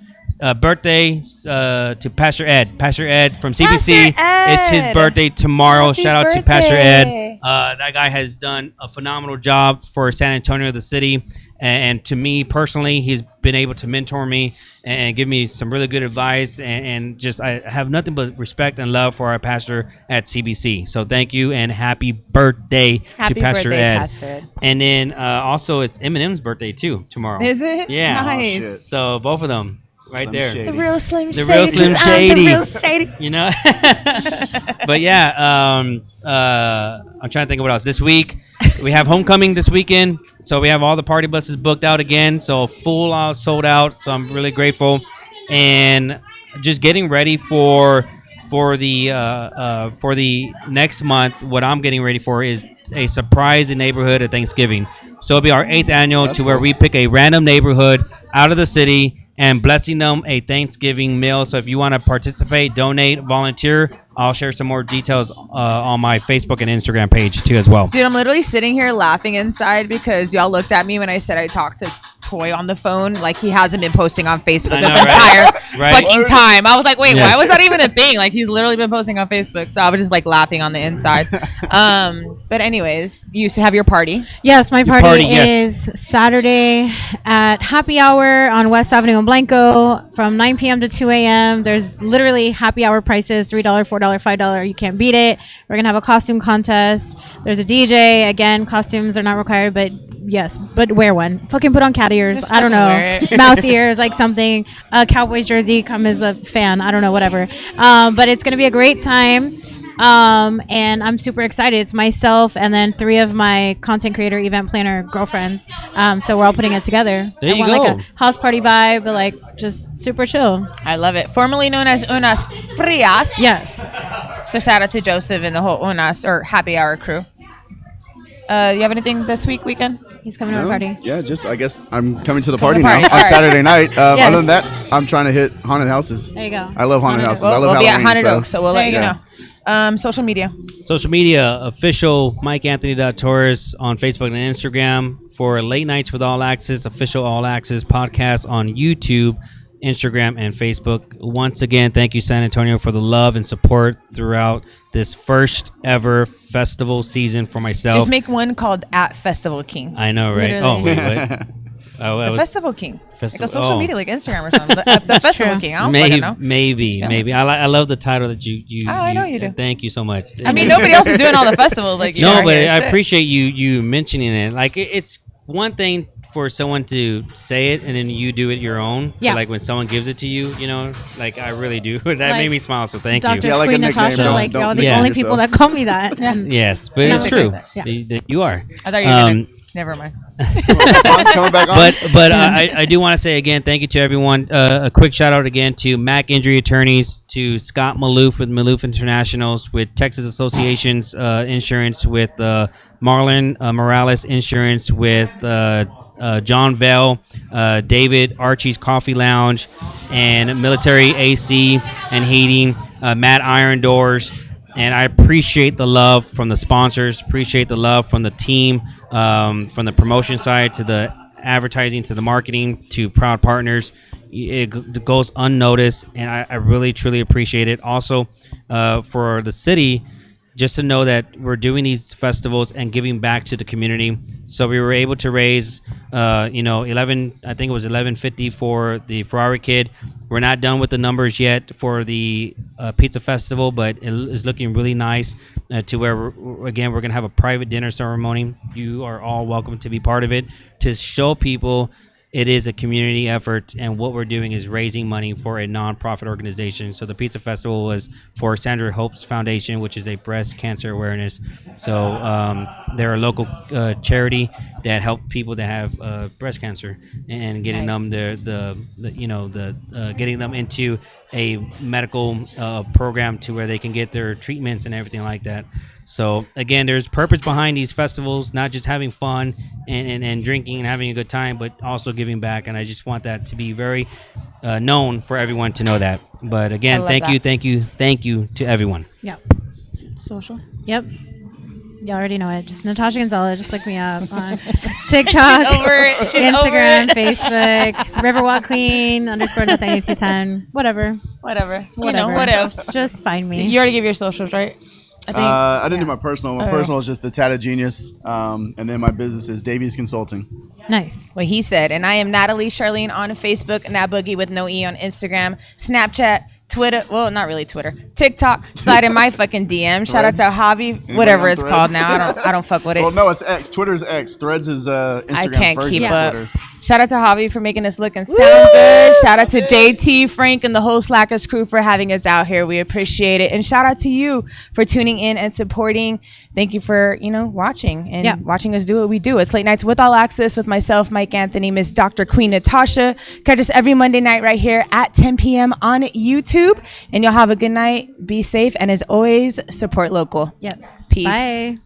birthday to Pastor Ed. Pastor Ed from CBC. It's his birthday tomorrow. Happy Shout out birthday. to Pastor Ed. That guy has done a phenomenal job for San Antonio, the city. And to me personally, he's been able to mentor me and give me some really good advice. And just I have nothing but respect and love for our pastor at CBC. So thank you and happy birthday to Pastor Ed. Pastor Ed. And then also it's Eminem's birthday too tomorrow. Is it? Yeah. Nice. Oh, So both of them right Slim there. Shady. The real Slim The Shady. real Slim 'cause I'm Shady. The real Shady. You know. But yeah, I'm trying to think of what else. This week we have homecoming this weekend, so we have all the party buses booked out again. So full out, sold out. So I'm really grateful, and just getting ready for the next month. What I'm getting ready for is a surprise in neighborhood at Thanksgiving. So it'll be our 8th annual where we pick a random neighborhood out of the city and blessing them a Thanksgiving meal. So if you want to participate, donate, volunteer, I'll share some more details on my Facebook and Instagram page too as well. Dude, I'm literally sitting here laughing inside because y'all looked at me when I said I talked to Toy on the phone. Like he hasn't been posting on Facebook I this know, entire right? fucking time. I was like, wait, Yeah. why was that even a thing? Like he's literally been posting on Facebook. So I was just like laughing on the inside. But anyways, you used to have your party. Yes, my party, party, yes. is Saturday at Happy Hour on West Avenue in Blanco from 9 p.m. to 2 a.m. There's literally happy hour prices, $3, $4, $5. You can't beat it. We're going to have a costume contest. There's a DJ. Again, costumes are not required, but yes, but wear one. Fucking put on cat ears. Just I don't fucking wear know. it. Mouse ears, like something. A Cowboys jersey. Come as a fan. I don't know, whatever. But it's going to be a great time. And I'm super excited. It's myself and then 3 of my content creator, event planner girlfriends. So we're all putting it together. There I you want go. like a house party vibe, but like just super chill. I love it. Formerly known as Unas Frias. Yes. So shout out to Joseph and the whole Unas or Happy Hour crew. You have anything this weekend? He's coming to our party. Yeah, just I guess I'm coming to the Come to party the party. now All on right. Saturday night. Yes. Other than that, I'm trying to hit haunted houses. There you go. I love haunted houses. I We'll love be at Halloween. Haunted Oaks, so we'll let you Yeah. know. Social media. Social media, official MikeAnthony.Torres on Facebook and Instagram for Late Nights with All Access, official All Access podcast on YouTube, Instagram, and Facebook. Once again, thank you, San Antonio, for the love and support throughout this first ever festival season for myself. Just make one called at Festival King. I know, right? Literally. Oh, wait, what? Oh, that The was Festival King. Festival- Like a social oh. media, like Instagram or something. The Festival true. King. I don't fucking know. maybe. Just feeling I love the title that you. Oh, I know you do. Thank you so much. I mean, nobody else is doing all the festivals like you. No, are but here. I Shit. appreciate you mentioning it. Like it's one thing for someone to say it and then you do it your own. But, Yeah. like when someone gives it to you, you know, like I really do. That Like made me smile. So thank Dr. you. Yeah, like Queen a nickname, Natasha, don't- like don't y'all the nickname only yourself. people that call me that. And Yes, but No, it's I true. agree with that. Yeah. That you are. I thought you were gonna. Never mind. Coming back on. But I do want to say again, thank you to everyone. A quick shout out again to Mack Injury Attorneys, to Scott Malouff with Malouff Internationals, with Texas Associations Insurance, with Marlon Morales Insurance, with John Vell, David Archie's Coffee Lounge, and Military AC and Heating, Matt Iron Doors. And I appreciate the love from the sponsors, appreciate the love from the team, from the promotion side to the advertising to the marketing to proud partners. It goes unnoticed, and I really, truly appreciate it. Also, for the city, just to know that we're doing these festivals and giving back to the community. So we were able to raise, I think it was $11.50 for the Ferrari Kid. We're not done with the numbers yet for the pizza festival, but it is looking really nice to where, we're going to have a private dinner ceremony. You are all welcome to be part of it, to show people it is a community effort, and what we're doing is raising money for a nonprofit organization. So the Pizza Festival was for Sandra Hope's Foundation, which is a breast cancer awareness. So they're a local charity that help people that have breast cancer and getting Nice. them getting them into a medical program to where they can get their treatments and everything like that. So again, there's purpose behind these festivals, not just having fun and drinking and having a good time, but also giving back. And I just want that to be very known for everyone to know that. But I again, love thank that. you to everyone. yeah. Social. Yep. You already know it. Just Natasha Gonzalez. Just look me up on TikTok, She's Instagram, over it. Facebook, Riverwalk Queen _Nathaniel10. Whatever. You know, what else? Just find me. You already give your socials, right? I think. I didn't do my personal. My personal is just the Tattoo Genius, and then my business is Davies Consulting. Nice. What he said. And I am Natalie Charlene on Facebook, Nat Boogie with no E on Instagram, Snapchat, Twitter. Well, not really Twitter. TikTok. Slide in my fucking DM. Shout out to Javi, whatever it's called now. I don't fuck with it. Well, no, it's X. Twitter's X. Threads is Instagram. I can't version keep of up. Twitter. Shout out to Javi for making us look and sound good. Shout out to JT, Frank, and the whole Slackers crew for having us out here. We appreciate it. And shout out to you for tuning in and supporting. Thank you for, watching and watching us do what we do. It's Late Nights with All Access with myself, MikeAnthony, Miss Dr. Queen Natasha. Catch us every Monday night right here at 10 p.m. on YouTube. And y'all have a good night. Be safe. And as always, support local. Yes. Peace. Bye.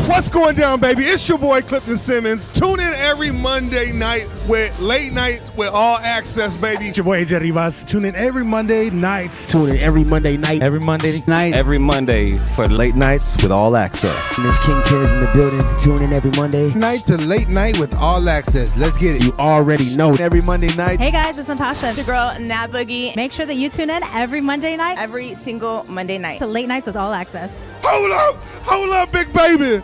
What's going down, baby? It's your boy Clifton Simmons. Tune in every Monday night with Late Nights with All Access, baby. It's your boy AJ Rivas. Tune in every Monday night. Tune in every Monday night. Every Monday night. Every Monday for Late Nights with All Access. And it's King Tez in the building. Tune in every Monday. Night to Late Night with All Access. Let's get it. You already know. Every Monday night. Hey guys, it's Natasha. It's your girl, Nat Boogie. Make sure that you tune in every Monday night Every single Monday night to Late Nights with All Access. Hold up, big baby.